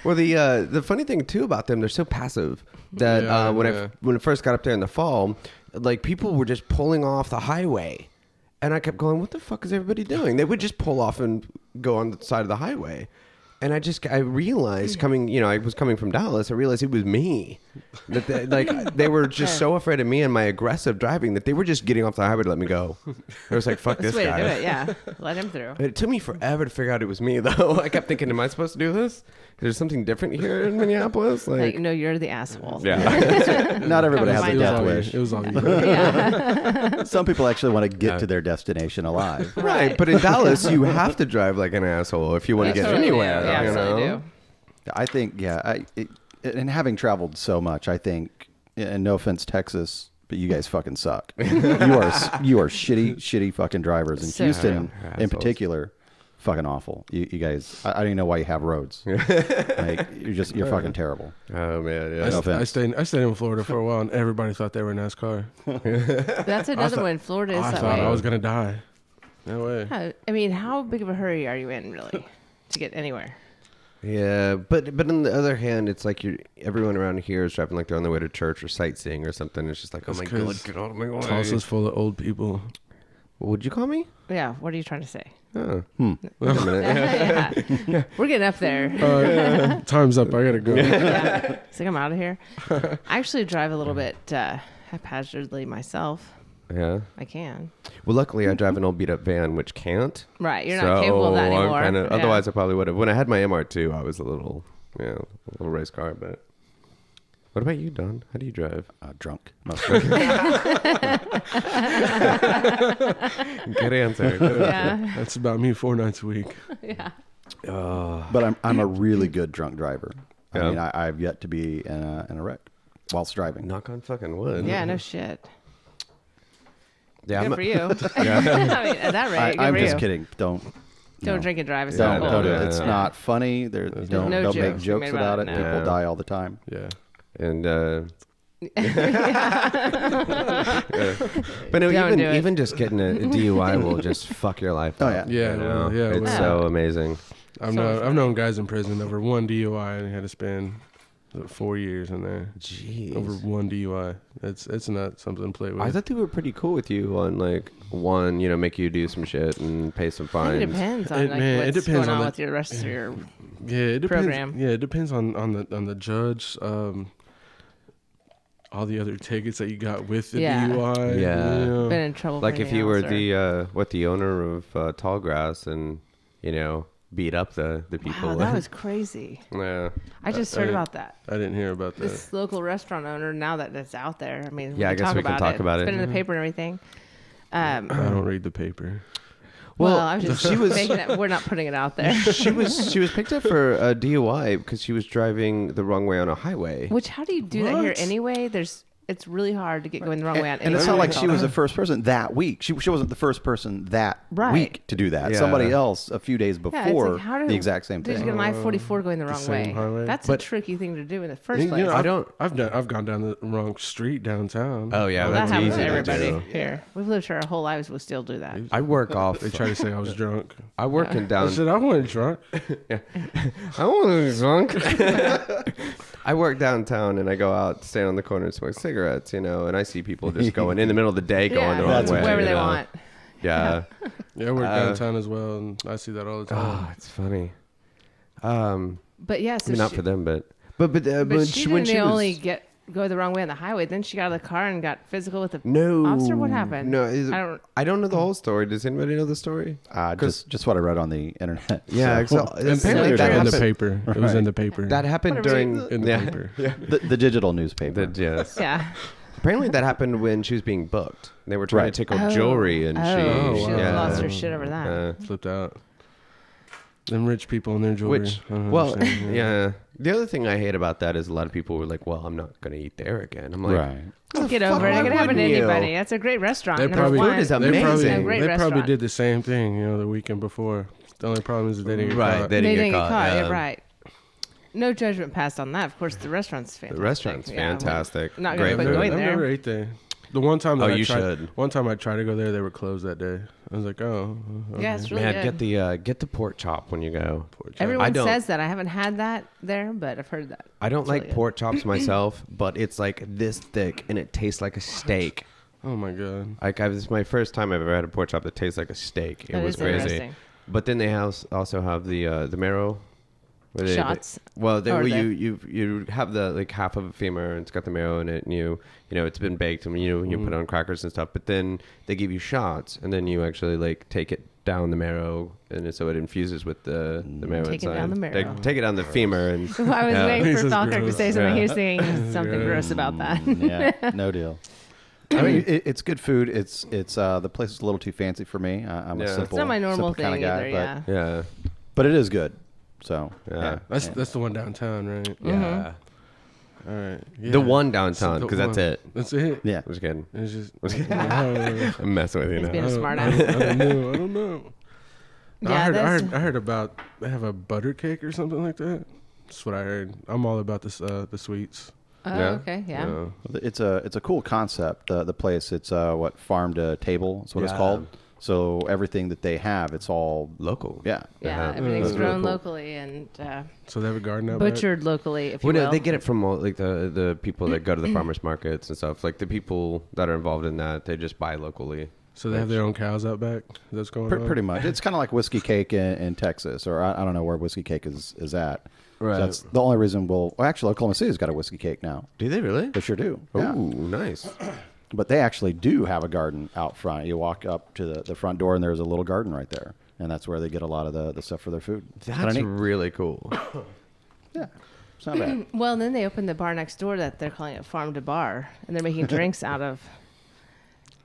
Well, the funny thing too about them, they're so passive that Yeah, when it first got up there in the fall, like people were just pulling off the highway, and I kept going, "What the fuck is everybody doing?" They would just pull off and go on the side of the highway. And I realized I was coming from Dallas. I realized it was me. That they were just so afraid of me and my aggressive driving that they were just getting off the highway to let me go. I was like, fuck That's this the way guy. to do it, yeah. Let him through. It took me forever to figure out it was me, though. I kept thinking, am I supposed to do this? There's something different here in Minneapolis? Like, no, you're the asshole. Yeah. Not everybody has Come a to death mind. wish. It was all you. Yeah. Some people actually want to get to their destination alive. Right. But in Dallas, you have to drive like an asshole if you want to You get totally do. anywhere. Yeah, you absolutely know? do. I think, and having traveled so much, I think, and no offense, Texas, but you guys fucking suck. You are shitty fucking drivers. And So Houston, true. in Assholes. particular, fucking awful. You guys, I don't even know why you have roads. Like, you're fucking terrible. Oh, man. Yeah. No offense. I stayed in Florida for a while, and everybody thought they were NASCAR. That's another thought- one. Florida is I that thought way. I was gonna die. No way. I mean, how big of a hurry are you in, really, to get anywhere? Yeah, but on the other hand, it's like everyone around here is driving like they're on their way to church or sightseeing or something. It's just like, oh That's my god, 'cause get out of my way. Tulsa's full of old people. What would you call me? Yeah, what are you trying to say? Oh. Wait a minute. Yeah. We're getting up there. Time's up. I gotta go. Yeah. It's like I'm out of here. I actually drive a little bit haphazardly myself. Yeah. I can. Well, luckily I drive an old beat up van, which can't. Right, you're not capable of that I'm anymore. kinda, Yeah. Otherwise, I probably would have. When I had my MR2, I was a little race car. But what about you, Don? How do you drive? Drunk. Mostly. Good answer. Good answer. Yeah. That's about me 4 nights a week. Yeah. But I'm a really good drunk driver. I Yeah. mean, I've yet to be in a wreck whilst driving. Knock on fucking wood. Yeah, no shit. Yeah, Good for you. Yeah. I mean, at that rate, good I'm for just you. kidding. Don't Drink and drive. It's Don't, not don't cool. do it. It's Yeah. not funny. Don't no make jokes jokes made about about it. it, no. People Yeah. die all the time. Yeah. And but no, Don't do it. even just getting a DUI will just fuck your life Oh, up. yeah. Yeah, you know? well, yeah, It's well. so amazing. I've known guys in prison over 1 DUI and had to spend 4 years in there Jeez. over 1 DUI. It's not something to play with. I thought they were pretty cool with you on like one, make you do some shit and pay some I fines. think it depends on It- like, man, it what's depends going on on the- with your rest of your. Yeah, it depends. program. Yeah, it depends on the judge. All the other tickets that you got with the Yeah. DUI. Yeah. you know. Been in trouble. Like for if you were anything else, the owner of Tallgrass and beat up the or- people. Wow, that was crazy. Yeah. I just heard about that. I didn't hear about that. This local restaurant owner, now that it's out there, I mean, Yeah, I guess we can talk about It's it. been in the paper and everything. I don't read the paper. Well, Well, I was just she was- making it, we're not putting it out there. she was picked up for a DUI because she was driving the wrong way on a highway. Which, how do you do that here What? anyway? it's really hard to get going the wrong way. And it's not like she was the first person that week. She wasn't the first person that week to do that. Yeah. Somebody else a few days it's before like, the exact same did thing. you get on I-44 going the wrong way? highway. That's a tricky thing to do in the first You place. know, I've gone down the wrong street downtown. Oh yeah, Well, that's that happens easy to to everybody do. here. We've lived here our whole lives. We still do that. I work off. They try to say I was drunk. I work in I down. said I wasn't drunk. I wasn't drunk. I work downtown and I go out, stand on the corner and smoke cigarettes, and I see people just going in the middle of the day going the wrong that's way. wherever they want. Yeah. Yeah, I work downtown as well, and I see that all the time. Oh, it's funny. But yeah, so not she, for them, but but she when didn't she only was, go the wrong way on the highway. Then she got out of the car and got physical with the no officer. What happened? No, I don't know the whole story. Does anybody know the story? Just what I read on the internet. Yeah, So. apparently It that was in the happened. paper. It was in the paper. That happened Whatever during in the paper. Yeah. The digital newspaper. Yes. Yeah. Apparently that happened when she was being booked. They were trying Right. to take her jewelry, and she wow. lost her shit over that. Flipped out. Them rich people and their jewelry. Which, I don't well, understand, yeah. The other thing I hate about that is a lot of people were like, "Well, I'm not going to eat there again." I'm like, Right. Get over it. It why could happen to wouldn't you? anybody. That's a great restaurant. They Number probably- one. Food is They amazing. probably, A great they probably restaurant. did the same thing, the weekend before. The only problem is that they didn't get Right, caught. they They didn't didn't get caught. Yeah, Yeah. right. No judgment passed on that. Of course, the restaurant's fantastic. The restaurant's Yeah, fantastic. Not Great gonna food. put going I've there. never ate there. The one time that Oh, I you tried, should. one time I tried to go there, they were closed that day. I was like, oh, okay. Yeah, it's really Man, good. get the pork chop when you go. Poor child. Everyone I don't- says that. I haven't had that there, but I've heard that. I don't It's like really good. pork chops myself, but it's like this thick and it tastes like a steak. Oh my god. Like this is my first time I've ever had a pork chop that tastes like a steak. It That was is crazy. interesting. But then they also have the marrow. where Shots? Well, Or you have the like half of a femur and it's got the marrow in it, and you it's been baked and you put it on crackers and stuff. But then they give you shots, and then you actually like take it down the marrow, and so it infuses with the marrow Take it inside. down the They marrow. take it down the femur, and I was waiting for Jesus Falkirk to gross. say something. Yeah. He was saying something gross about that. Yeah, no deal. I mean, it's good food. It's the place is a little too fancy for me. I'm a Yeah. simple, It's not my normal simple kind thing of guy, either. Yeah. yeah, but it is good. So yeah. That's the one downtown, right? Yeah. All right. Yeah. The one downtown, The because that's one. it. That's it. yeah. I'm just kidding. It's just. I'm messing with you He's now. being a smart I ass. don't know. I don't know. Yeah, I heard about they have a butter cake or something like that. That's what I heard. I'm all about this the sweets. Oh, Yeah. okay. Yeah. It's a cool concept. The place. It's farm to table. That's what it's Yeah. called. So everything that they have, it's all Local. yeah. Yeah. Yeah. Everything's That's really grown cool. locally and So they have a garden out back? butchered locally, if you Well, no, will. they get it from all, like the people that go to the farmers markets and stuff. Like the people that are involved in that, they just buy locally. So they have their own cows out back. That's going on. Pretty much. It's kind of like whiskey cake in Texas, or I don't know where whiskey cake is at. Right. So that's the only reason well, actually, Oklahoma City's got a whiskey cake now. Do they really? They sure do. Oh, Yeah. nice. But they actually do have a garden out front. You walk up to the front door, and there's a little garden right there. And that's where they get a lot of the stuff for their food. It's kinda That's neat. really cool. Yeah. It's not bad. Well, and then they opened the bar next door that they're calling it Farm to Bar, and they're making drinks out of,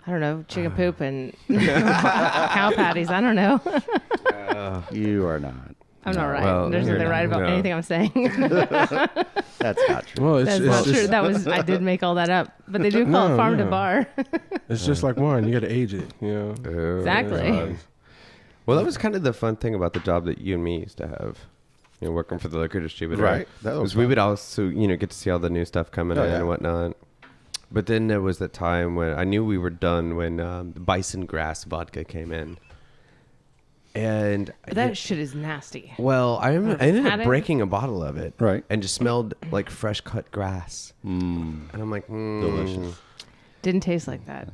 I don't know, chicken poop and cow patties. I don't know. You are not. I'm not right. Well, There's you're nothing right about no. anything I'm saying. That's not true. Well, That's it's not just, true. That was I did make all that up, but they do call it No, Farm to no. Bar. it's just like wine. You got to age it. Exactly. Well, that was kind of the fun thing about the job that you and me used to have. Working for the liquor distributor. Right. That was we fun. would also, get to see all the new stuff coming Oh, in yeah. and whatnot. But then there was that time when I knew we were done when the bison grass vodka came in. And That shit is nasty. well, I ended Had up it? breaking a bottle of it. Right. And just smelled like fresh cut grass. Mm. And I'm like, Delicious. Didn't taste like that.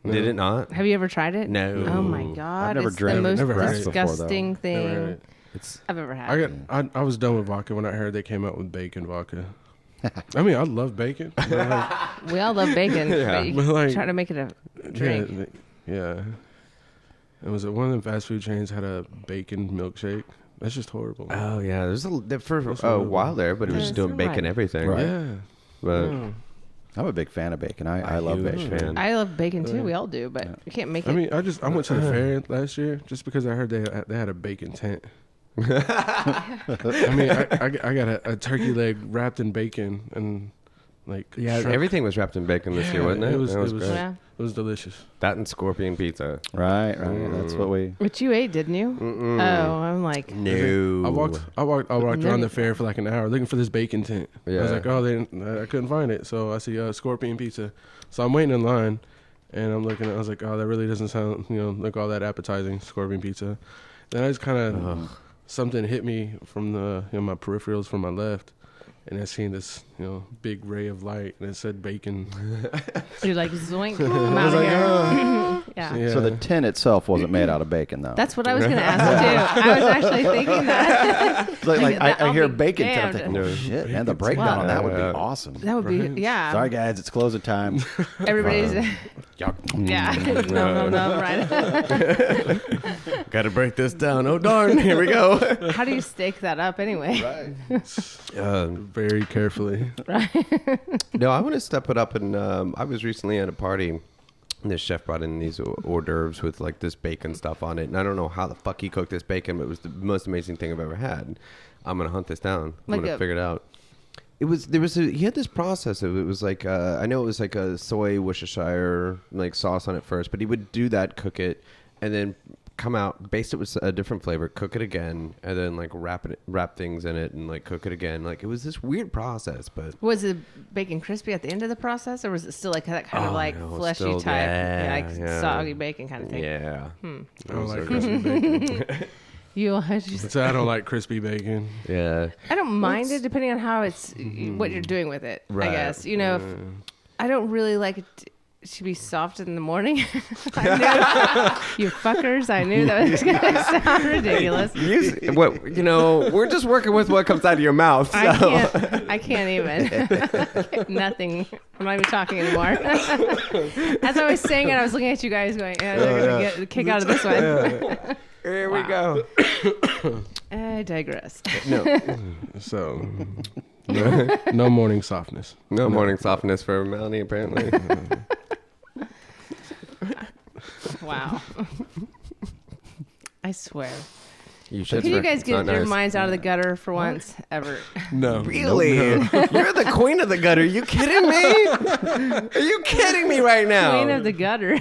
Did it not? Have you ever tried it? No. Oh my god! never it's drank- the most never had it before, though. disgusting Never had thing it. It's I've ever had. I was done with vodka when I heard they came out with bacon vodka. I mean, I love bacon. But like, We all love bacon, but you But like- try to make it a drink. Yeah. It was one of them fast food chains had a bacon milkshake. That's just horrible. oh yeah, there's for That's a horrible. while there, but it was Yeah, just doing it's bacon right. everything. Right. Yeah. But Yeah. I'm a big fan of bacon. I love huge bacon. fan. I love bacon too. Yeah. We all do, but you can't make it. I mean, I went to the fair last year just because I heard they had a bacon tent. I mean, I got a turkey leg wrapped in bacon, and like Yeah, shrimp. everything was wrapped in bacon this year, wasn't it? It was great. Yeah. it was delicious. That and scorpion pizza. Right. That's what we. Which you ate, didn't you? Mm-mm. Oh, I'm like, No. I walked around Never- the fair for like an hour looking for this bacon tent. I was Yeah. like, I couldn't find it. So I see scorpion pizza. So I'm waiting in line, and I'm looking. I was like, oh, that really doesn't sound, like all that appetizing, scorpion pizza. Then I just kind of something hit me from the my peripherals from my left, and I seen this big ray of light, and it said bacon. you're like, zoink, I'm I out was of like, here. oh. Yeah. So the tin itself wasn't made out of bacon, though. That's what I was going to ask too. I was actually thinking that. It's like I I'll hear be bacon tin. I'm damned. thinking, oh No. shit, man, the breakdown on that would be awesome. That would be, yeah. Sorry, guys, it's closing time. Everybody's, yeah. No, right. Got to break this down. Oh, darn. Here we go. How do you stake that up anyway? Very carefully. No, I want to step it up. And I was recently at a party. And this chef brought in these hors d'oeuvres with like this bacon stuff on it. And I don't know how the fuck he cooked this bacon, but it was the most amazing thing I've ever had. I'm going to hunt this down. I'm going to figure it out. He had this process of it was like, I know it was like a soy Worcestershire like sauce on it first, but he would do that, cook it, and then come out, baste it with a different flavor, cook it again, and then like wrap things in it and like cook it again. Like it was this weird process, but Was the bacon crispy at the end of the process, or was it still like that kind of like no, fleshy still- type, yeah. soggy bacon kind of thing? yeah. I don't like crispy bacon. I I don't like crispy bacon. Yeah. don't mind it depending on how it's what you're doing with it. Right. I guess if, I don't really like it to be soft in the morning. I knew, you fuckers! I knew that was gonna sound ridiculous. We're just working with what comes out of your mouth. So. I can't even. Nothing. I'm not even talking anymore. As I was saying it, I was looking at you guys going, yeah, they're going to get a kick out of this one. Here we go. I digress. No. So no morning softness. No morning softness for Melanie, apparently. Wow. I swear. You should. Can you guys It's not get your nice. minds out of the gutter for once? Ever. No. Really? You're the queen of the gutter. Are you kidding me? Are you kidding me right now? Queen of the gutter.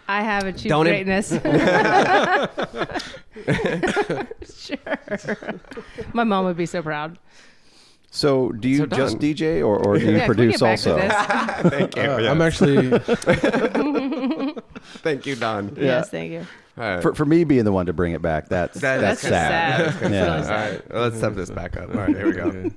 I have achieved Don't greatness. Sure. My mom would be so proud. So do you So just done. DJ or do you Yeah, can we produce get back to also? this? Thank you. I'm actually Thank you, Don. Yes, thank you. All right. For me being the one to bring it back, that's That's sad. sad. Yeah. Really All sad. right. Well, let's step this back up. All right. Here we go.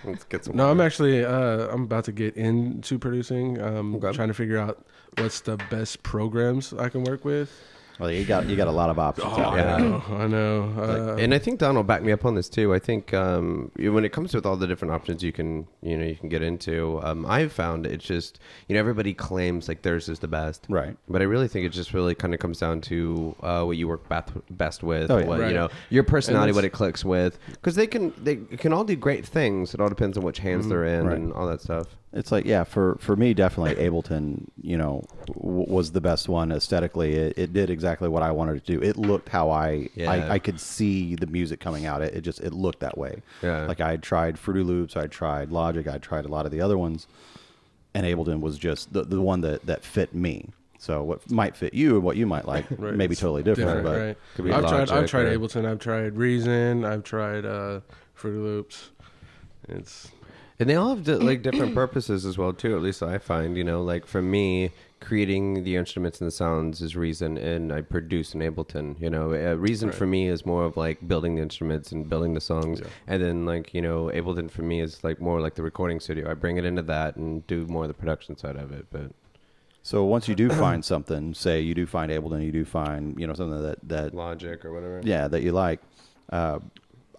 Let's get some. No, I'm actually I'm about to get into producing. Okay. Trying to figure out what's the best programs I can work with. Well, you got a lot of options out there. Yeah. I know. And I think Don will back me up on this too. I think when it comes with all the different options you can get into, I've found it's just everybody claims like theirs is the best, Right. But I really think it just really kind of comes down to what you work best with, Oh, yeah. what, Right. your personality, And what it clicks with, because they can all do great things. It all depends on which hands they're in Right. and all that stuff. It's like, yeah, for me, definitely Ableton, was the best one aesthetically. It did exactly what I wanted to do. It looked how I could see the music coming out. It looked that way. Yeah. Like I tried Fruity Loops, I tried Logic, I tried a lot of the other ones, and Ableton was just the one that fit me. So what might fit you and what you might like Right. may be totally different. But right. could be I've tried Logic or- Ableton. I've tried Reason. I've tried Fruity Loops. And they all have different purposes as well too. At least I find, like for me, creating the instruments and the sounds is Reason, and I produce in Ableton. Reason for me is more of like building the instruments and building the songs, and then Ableton for me is like more like the recording studio. I bring it into that and do more of the production side of it. But so once you do find something, say you do find Ableton, you do find something that Logic or whatever. yeah that you like.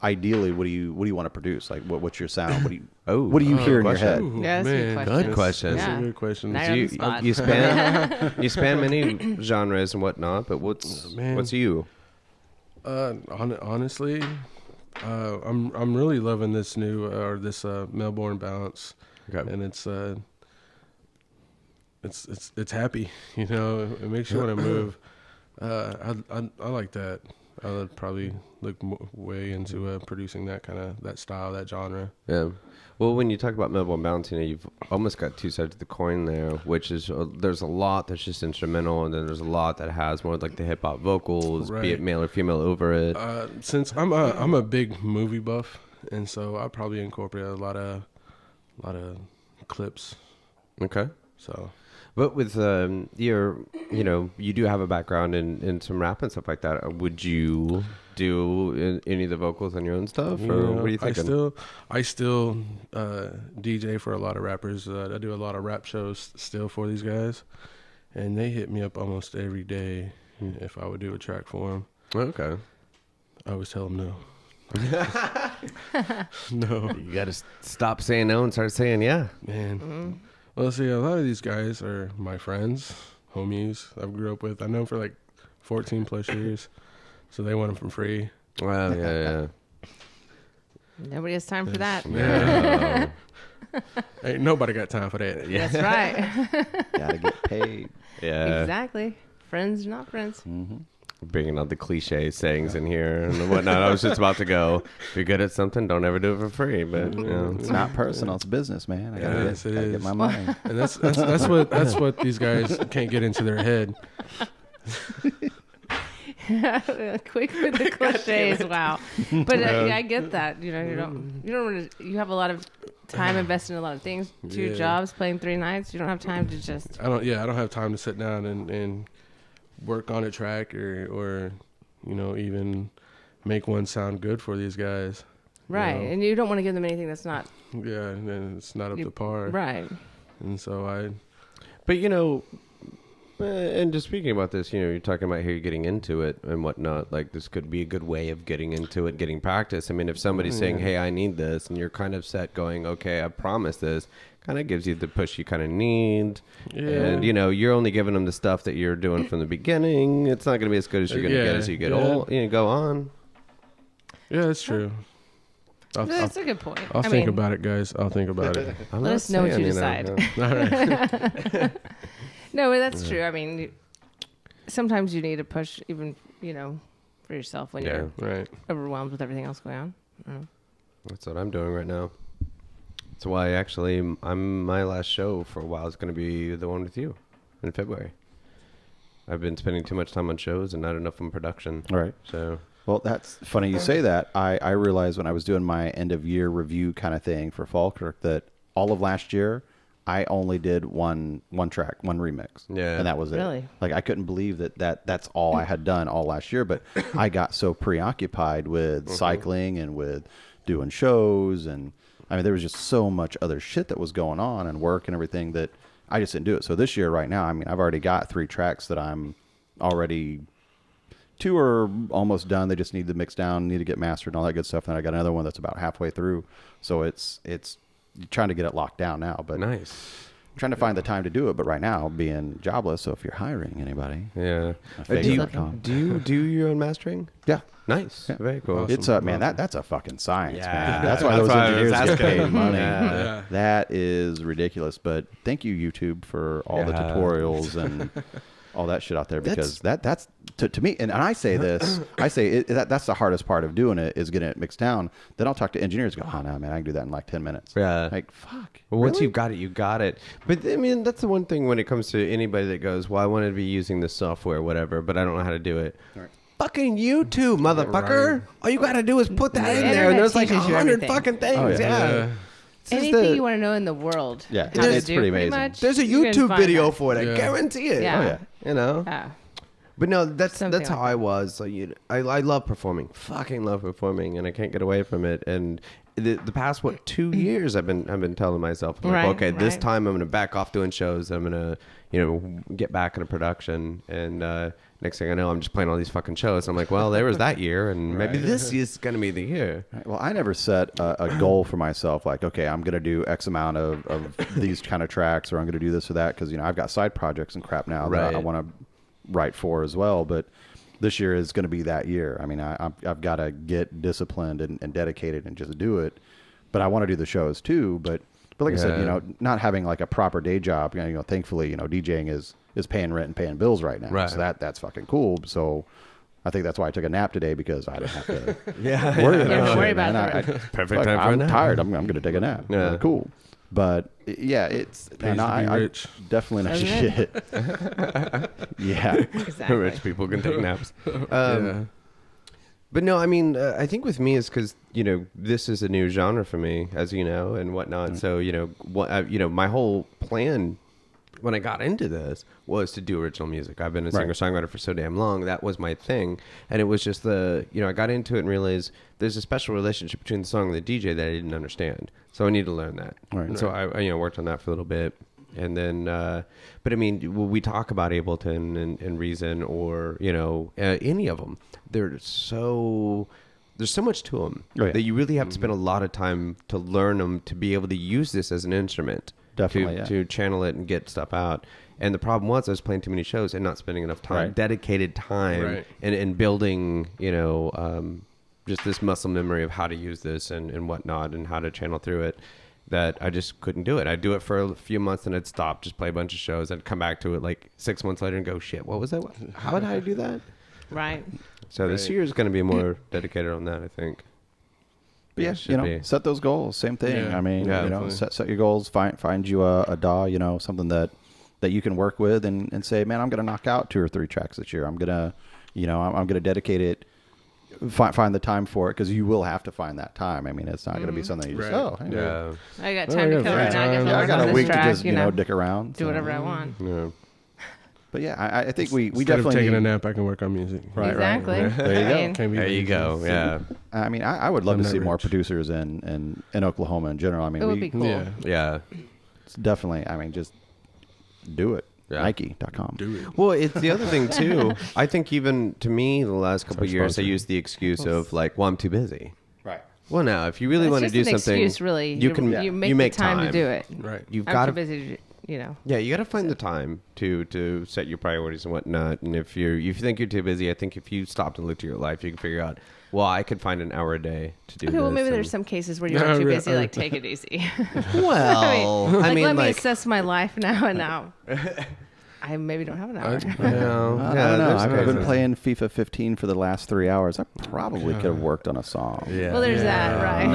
Ideally, what do you want to produce? Like, what's your sound? What do you hear in your head? Ooh, Yeah, that's a good man. question. Good question. That's Yeah. a good question. Now So you're on the spot. you span many genres and whatnot, but what's you? Honestly, I'm really loving this new this Melbourne bounce, Okay. and it's happy. It makes you want to move. I like that. I would probably look way into producing that style, that genre. Yeah. Well, when you talk about Melbourne Bounce, you've almost got two sides of the coin there, which is there's a lot that's just instrumental, and then there's a lot that has more like the hip hop vocals, be it male or female over it. Since I'm a big movie buff, and so I probably incorporate a lot of clips. Okay. So. But with you do have a background in some rap and stuff like that. Would you do any of the vocals on your own stuff, or what do you think? I still DJ for a lot of rappers. I do a lot of rap shows still for these guys, and they hit me up almost every day if I would do a track for them. Okay. I always tell them no. No. You got to stop saying no and start saying yeah. Man. Mm-hmm. Well, see, a lot of these guys are my friends, homies I've grew up with. I know them for like 14 plus years, so they want them for free. Well, yeah. Nobody has time for that. Yeah. Ain't nobody got time for that. That's right. Gotta get paid. Yeah. Exactly. Friends are not friends. Mm-hmm. Bringing out the cliche sayings in here and whatnot. I was just about to go, if you're good at something, don't ever do it for free. But It's not personal, it's business, man. I gotta get my money. And that's what these guys can't get into their head. Quick with the cliches, wow. But I get that. You have a lot of time invested in a lot of things. 2 jobs, playing 3 nights. You don't have time to just. I don't have time to sit down and work on a track or even make one sound good for these guys. Right, and you don't want to give them anything that's not. Yeah, and it's not up to par. Right. And so But and just speaking about this, you're talking about how you're getting into it and whatnot. Like, this could be a good way of getting into it, getting practice. I mean, if somebody's saying, hey, I need this, and you're kind of set going, okay, I promise this, kind of gives you the push you kind of need. Yeah. And, you're only giving them the stuff that you're doing from the beginning. It's not going to be as good as you're going to get as you get old. Go on. Yeah, that's true. That's a good point. I'll think about it, guys. I'll think about it. Let us know what you decide. All right. No, that's true. I mean, sometimes you need to push even, for yourself when you're overwhelmed with everything else going on. That's what I'm doing right now. That's why my last show for a while is going to be the one with you in February. I've been spending too much time on shows and not enough on production. All right. So. Well, that's funny you say that. I realized when I was doing my end of year review kind of thing for Falkirk that all of last year I only did one track, one remix. Yeah. And that was it. Really? Like, I couldn't believe that's all I had done all last year, but I got so preoccupied with cycling and with doing shows, and I mean there was just so much other shit that was going on and work and everything that I just didn't do it. So this year right now, I mean, I've already got 3 tracks that I'm already 2 are almost done. They just need to mix down, need to get mastered and all that good stuff. And I got another one that's about halfway through. So it's trying to get it locked down now, but nice. I'm trying to find the time to do it. But right now, being jobless, so if you're hiring anybody, do you do your own mastering? Yeah, nice, yeah. Very cool. Awesome. It's man, that's a fucking science, man. That's why those engineers get paid money. Yeah. That is ridiculous. But thank you, YouTube, for all the tutorials and all that shit out there, because that's to me, and I say this, that's the hardest part of doing it, is getting it mixed down. Then I'll talk to engineers and go, oh no, man, I can do that in like 10 minutes. Yeah. Like, fuck. Well, once you've got it, you got it. But I mean, that's the one thing when it comes to anybody that goes, well, I want to be using this software, whatever, but I don't know how to do it. Right. Fucking YouTube, motherfucker. Right. All you got to do is put that in there, and there's like 100 fucking things. Oh, yeah. Anything you want to know in the world. Yeah, it's pretty amazing. There's a YouTube video for it. I guarantee it. Yeah. Oh, yeah. Yeah. But no, that's how I was. Like, I love performing. Fucking love performing, and I can't get away from it. And the past 2 years, I've been telling myself, I'm like, okay, this time I'm gonna back off doing shows. I'm gonna get back into production. And next thing I know, I'm just playing all these fucking shows. I'm like, well, there was that year, and maybe this is gonna be the year. Right. Well, I never set a goal for myself, like, okay, I'm gonna do X amount of these kind of tracks, or I'm gonna do this or that, because I've got side projects and crap now that I want to write for as well. But this year is going to be that year. I mean, I've got to get disciplined and dedicated and just do it. But I want to do the shows too. But like I said, not having like a proper day job, thankfully, DJing is paying rent and paying bills right now. Right. So that's fucking cool. So I think that's why I took a nap today, because I didn't have to Yeah. worry about, Don't worry shit, about man. that. Perfect time for a I'm nap. tired. I'm going to take a nap. Yeah. Cool. But yeah, it's Pays to be I rich. definitely not Doesn't shit. Yeah. Exactly. Rich people can take naps. Yeah. But no, I mean, I think with me is because this is a new genre for me, as you know, and whatnot. So my whole plan when I got into this was to do original music. I've been a singer-songwriter for so damn long. That was my thing. And it was just I got into it and realized there's a special relationship between the song and the DJ that I didn't understand. So I need to learn that. Right. And so I worked on that for a little bit. And then, but I mean, when we talk about Ableton and Reason or, any of them, there's so much to them that you really have to spend a lot of time to learn them, to be able to use this as an instrument. Definitely, to channel it and get stuff out. And the problem was I was playing too many shows and not spending enough time, dedicated time, and building, just this muscle memory of how to use this and whatnot and how to channel through it, that I just couldn't do it. I'd do it for a few months and I'd stop, just play a bunch of shows. I'd come back to it like 6 months later and go, shit, what was that? How did I do that? Right. So this year is going to be more dedicated on that, I think. But yeah, set those goals. Same thing. Yeah. I mean, Yeah, set your goals. Find you a DAW. Something that you can work with, and say, man, I'm gonna knock out 2 or 3 tracks this year. I'm gonna, I'm gonna dedicate it. Find the time for it, because you will have to find that time. I mean, it's not gonna be something you just I got time to cover it. I got a week to just dick around, do whatever I want. Yeah. But yeah, I think we Instead definitely of taking a nap, I can work on music. Exactly. Right. There you go. Can't be There you lazy. go. Yeah. I mean, I would love I'm to not see more rich. producers in Oklahoma in general. I mean, It would be cool. Yeah. Yeah. it's definitely. I mean, just do it. Yeah. Nike.com. Do it. Well, it's the other thing too. I think even to me, the last couple of our years, I sponsor. used the excuse of like, well, I'm too busy. Right. Well, now, if you really It's want to just do an something, excuse, really. you can You make, you make the time to do it. Right. You've I'm got too to, busy, yeah, you got to find the time to set your priorities and whatnot. And if you think you're too busy, I think if you stopped and looked at your life, you can figure out, well, I could find an hour a day to do Okay, this. well, maybe and- there's some cases where you're too busy. Like, take it easy. Well, let me assess my life now and now. I maybe don't have an hour. I don't know. I've been playing FIFA 15 for the last 3 hours. I probably could have worked on a song. Yeah. Well, there's that, right? No,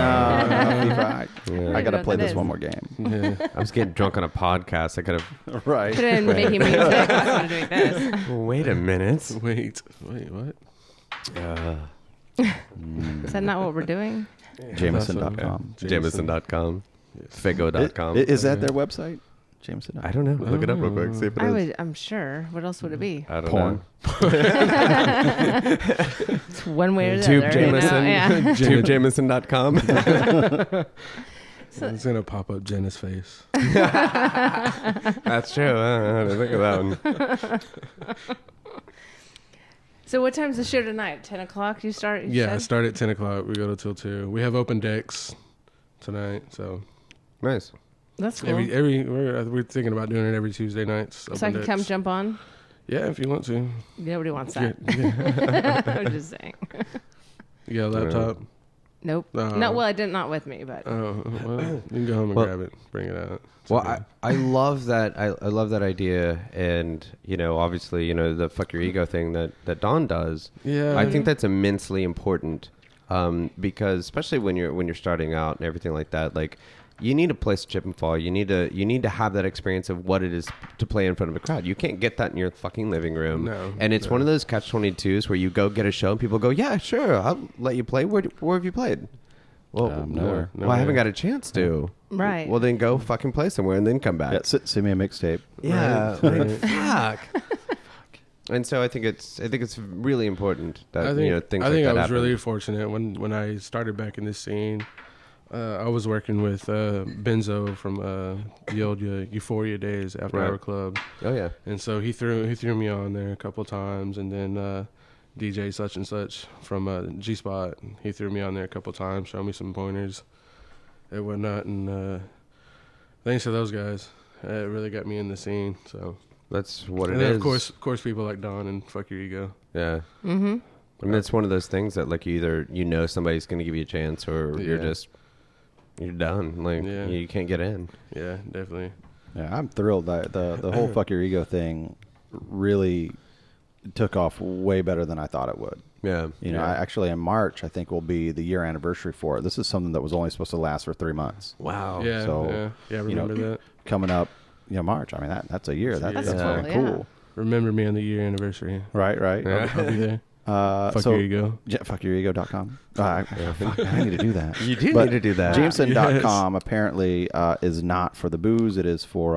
FIFA. I got to Yeah. play That this is. one more game. Yeah. I was getting drunk on a podcast. I could have. Right. Could have been making music instead of doing this. Wait a minute. Wait, what? Is that not what we're doing? Jameson.com. Jameson.com. Figo.com. Is that their website? Jameson. I don't know. Look it up real quick. See if it is. I'm sure. What else would it be? I don't Porn. know. It's one way or the Tube other. Jameson. Yeah. TubeJameson.com. It's gonna pop up Jenna's face. That's true. I didn't think of that one. So what time's the show tonight? 10 o'clock you start? You I said? start at 10 o'clock. We go till 2. We have open decks tonight, so Nice. That's cool. we're thinking about doing it every Tuesday nights. So I can come jump on? Yeah, if you want to. Nobody wants that. I'm just saying. You got a laptop? Nope. Not well. I didn't. Not with me, but Oh, well, you can go home and Well- grab it, bring it out. It's Well, okay. I love that. I love that idea, and obviously, the fuck your ego thing that Don does. Yeah. I think that's immensely important, because especially when you're starting out and everything like that, like you need a place to chip and fall. You need to have that experience of what it is to play in front of a crowd. You can't get that in your fucking living room. No, and it's one of those catch-22s where you go get a show and people go, yeah, sure, I'll let you play. Where have you played? Well, nowhere. Well, I haven't got a chance to. right. Well, then go fucking play somewhere and then come back. Yeah, send me a mixtape. Yeah, Right. like, fuck. And so I think it's really important that things like that I was happen. really fortunate when I started back in this scene. I was working with Benzo from the old Euphoria days, After Right. Hour Club, Oh yeah. and so he threw me on there a couple times, and then DJ such and such from G Spot, he threw me on there a couple times, showed me some pointers and whatnot, and thanks to those guys, it really got me in the scene. So That's what it and is. then of course, people like Don and Fuck Your Ego. Yeah. Mm-hmm. I mean, it's one of those things that like either somebody's going to give you a chance or you're done. Like Yeah. you can't get in. Yeah, definitely. Yeah, I'm thrilled. The whole fuck your ego thing really took off way better than I thought it would. Yeah. You know, actually in March, I think will be the year anniversary for it. This is something that was only supposed to last for 3 months. Wow. Yeah. So, I remember that. Coming up, March. I mean, that's a year. That's fucking cool. Remember me on the year anniversary. Right. Yeah. I'll be there. Fuck your ego. Fuckyourego.com. I need to do that. You do need to do that. Jameson.com apparently is not for the booze. It is for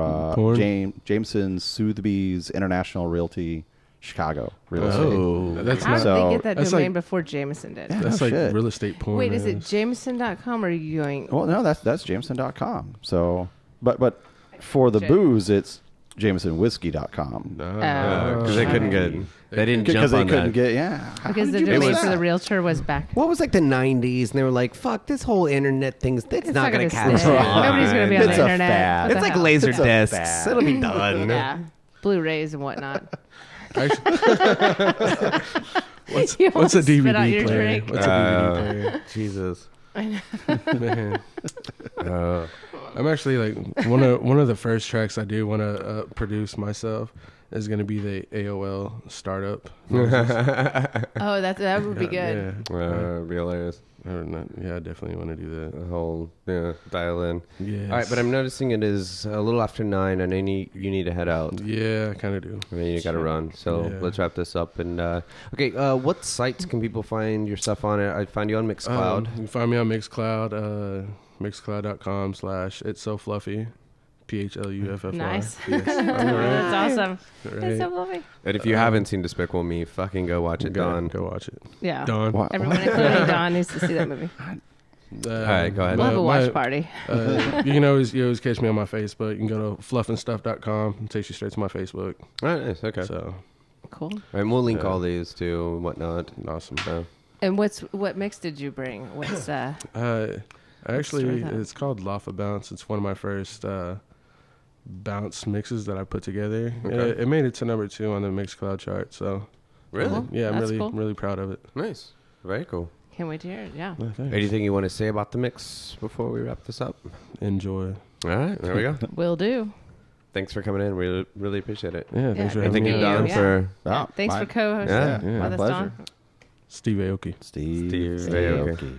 Jameson Sotheby's International Realty Chicago Real Estate. Oh. That's How not. did they get that that's domain like- before Jameson did? Yeah. That's No like shit. real estate porn. Wait, is it man. Jameson.com or are you going? Well, no, that's Jameson.com. So, but for the booze, it's JamesonWhiskey.com. Because they couldn't get. They didn't jump Because they on couldn't that. get, Because the did you domain miss for the that? realtor was back. What was like the 90s, and they were like, "Fuck, this whole internet thing's it's not gonna gonna catch stick. on. Nobody's gonna be on It's the a internet. fad. What It's the like hell? laser It's a discs. fad. It'll be done." Yeah, Blu-rays and whatnot. What's You a almost spit out DVD your player? drink. What's a DVD player? Jesus. Man. I'm actually like one of the first tracks I do want to produce myself is going to be the AOL startup. Oh, that would be good. Yeah. Be hilarious. I definitely want to do that. The whole dial in. Yeah. All right, but I'm noticing it is a little after 9, and you need to head out. Yeah, I kind of do. I mean, you got to run. So Yeah. let's wrap this up. And okay, what sites can people find your stuff on? I find you on Mixcloud. You can find me on Mixcloud, mixcloud.com/it's so fluffy. PHLUFFY. Nice. Yes. That's awesome. Right. That's so lovely. And if you haven't seen Despicable Me, fucking go watch it, Don. Go watch it. Yeah. Don. Wow. Everyone, including Don, needs to see that movie. All right, go ahead. We'll have a watch my- party. You can always catch me on my Facebook. You can go to fluffandstuff.com. It takes you straight to my Facebook. All right, nice. Okay. So Cool. And we'll link Yeah. all these to and whatnot. awesome. And what mix did you bring? What's Actually, that. it's called Lawful Bounce. It's one of my first bounce mixes that I put together. Okay. It made it to number 2 on the Mixcloud chart. So Really? Cool. yeah, I'm That's really cool. really proud of it. Nice. Very cool. Can't wait to hear it. Yeah. Anything you want to say about the mix before we wrap this up? Enjoy. All right, there we go. Will do. Thanks for coming in. We really appreciate it. Yeah, thanks for good And having thank me. you, Yeah. Don, Yeah. for Oh, Thanks my- for co-hosting Yeah. with my us, pleasure. Don. Steve Aoki. Steve Steve Aoki. Aoki.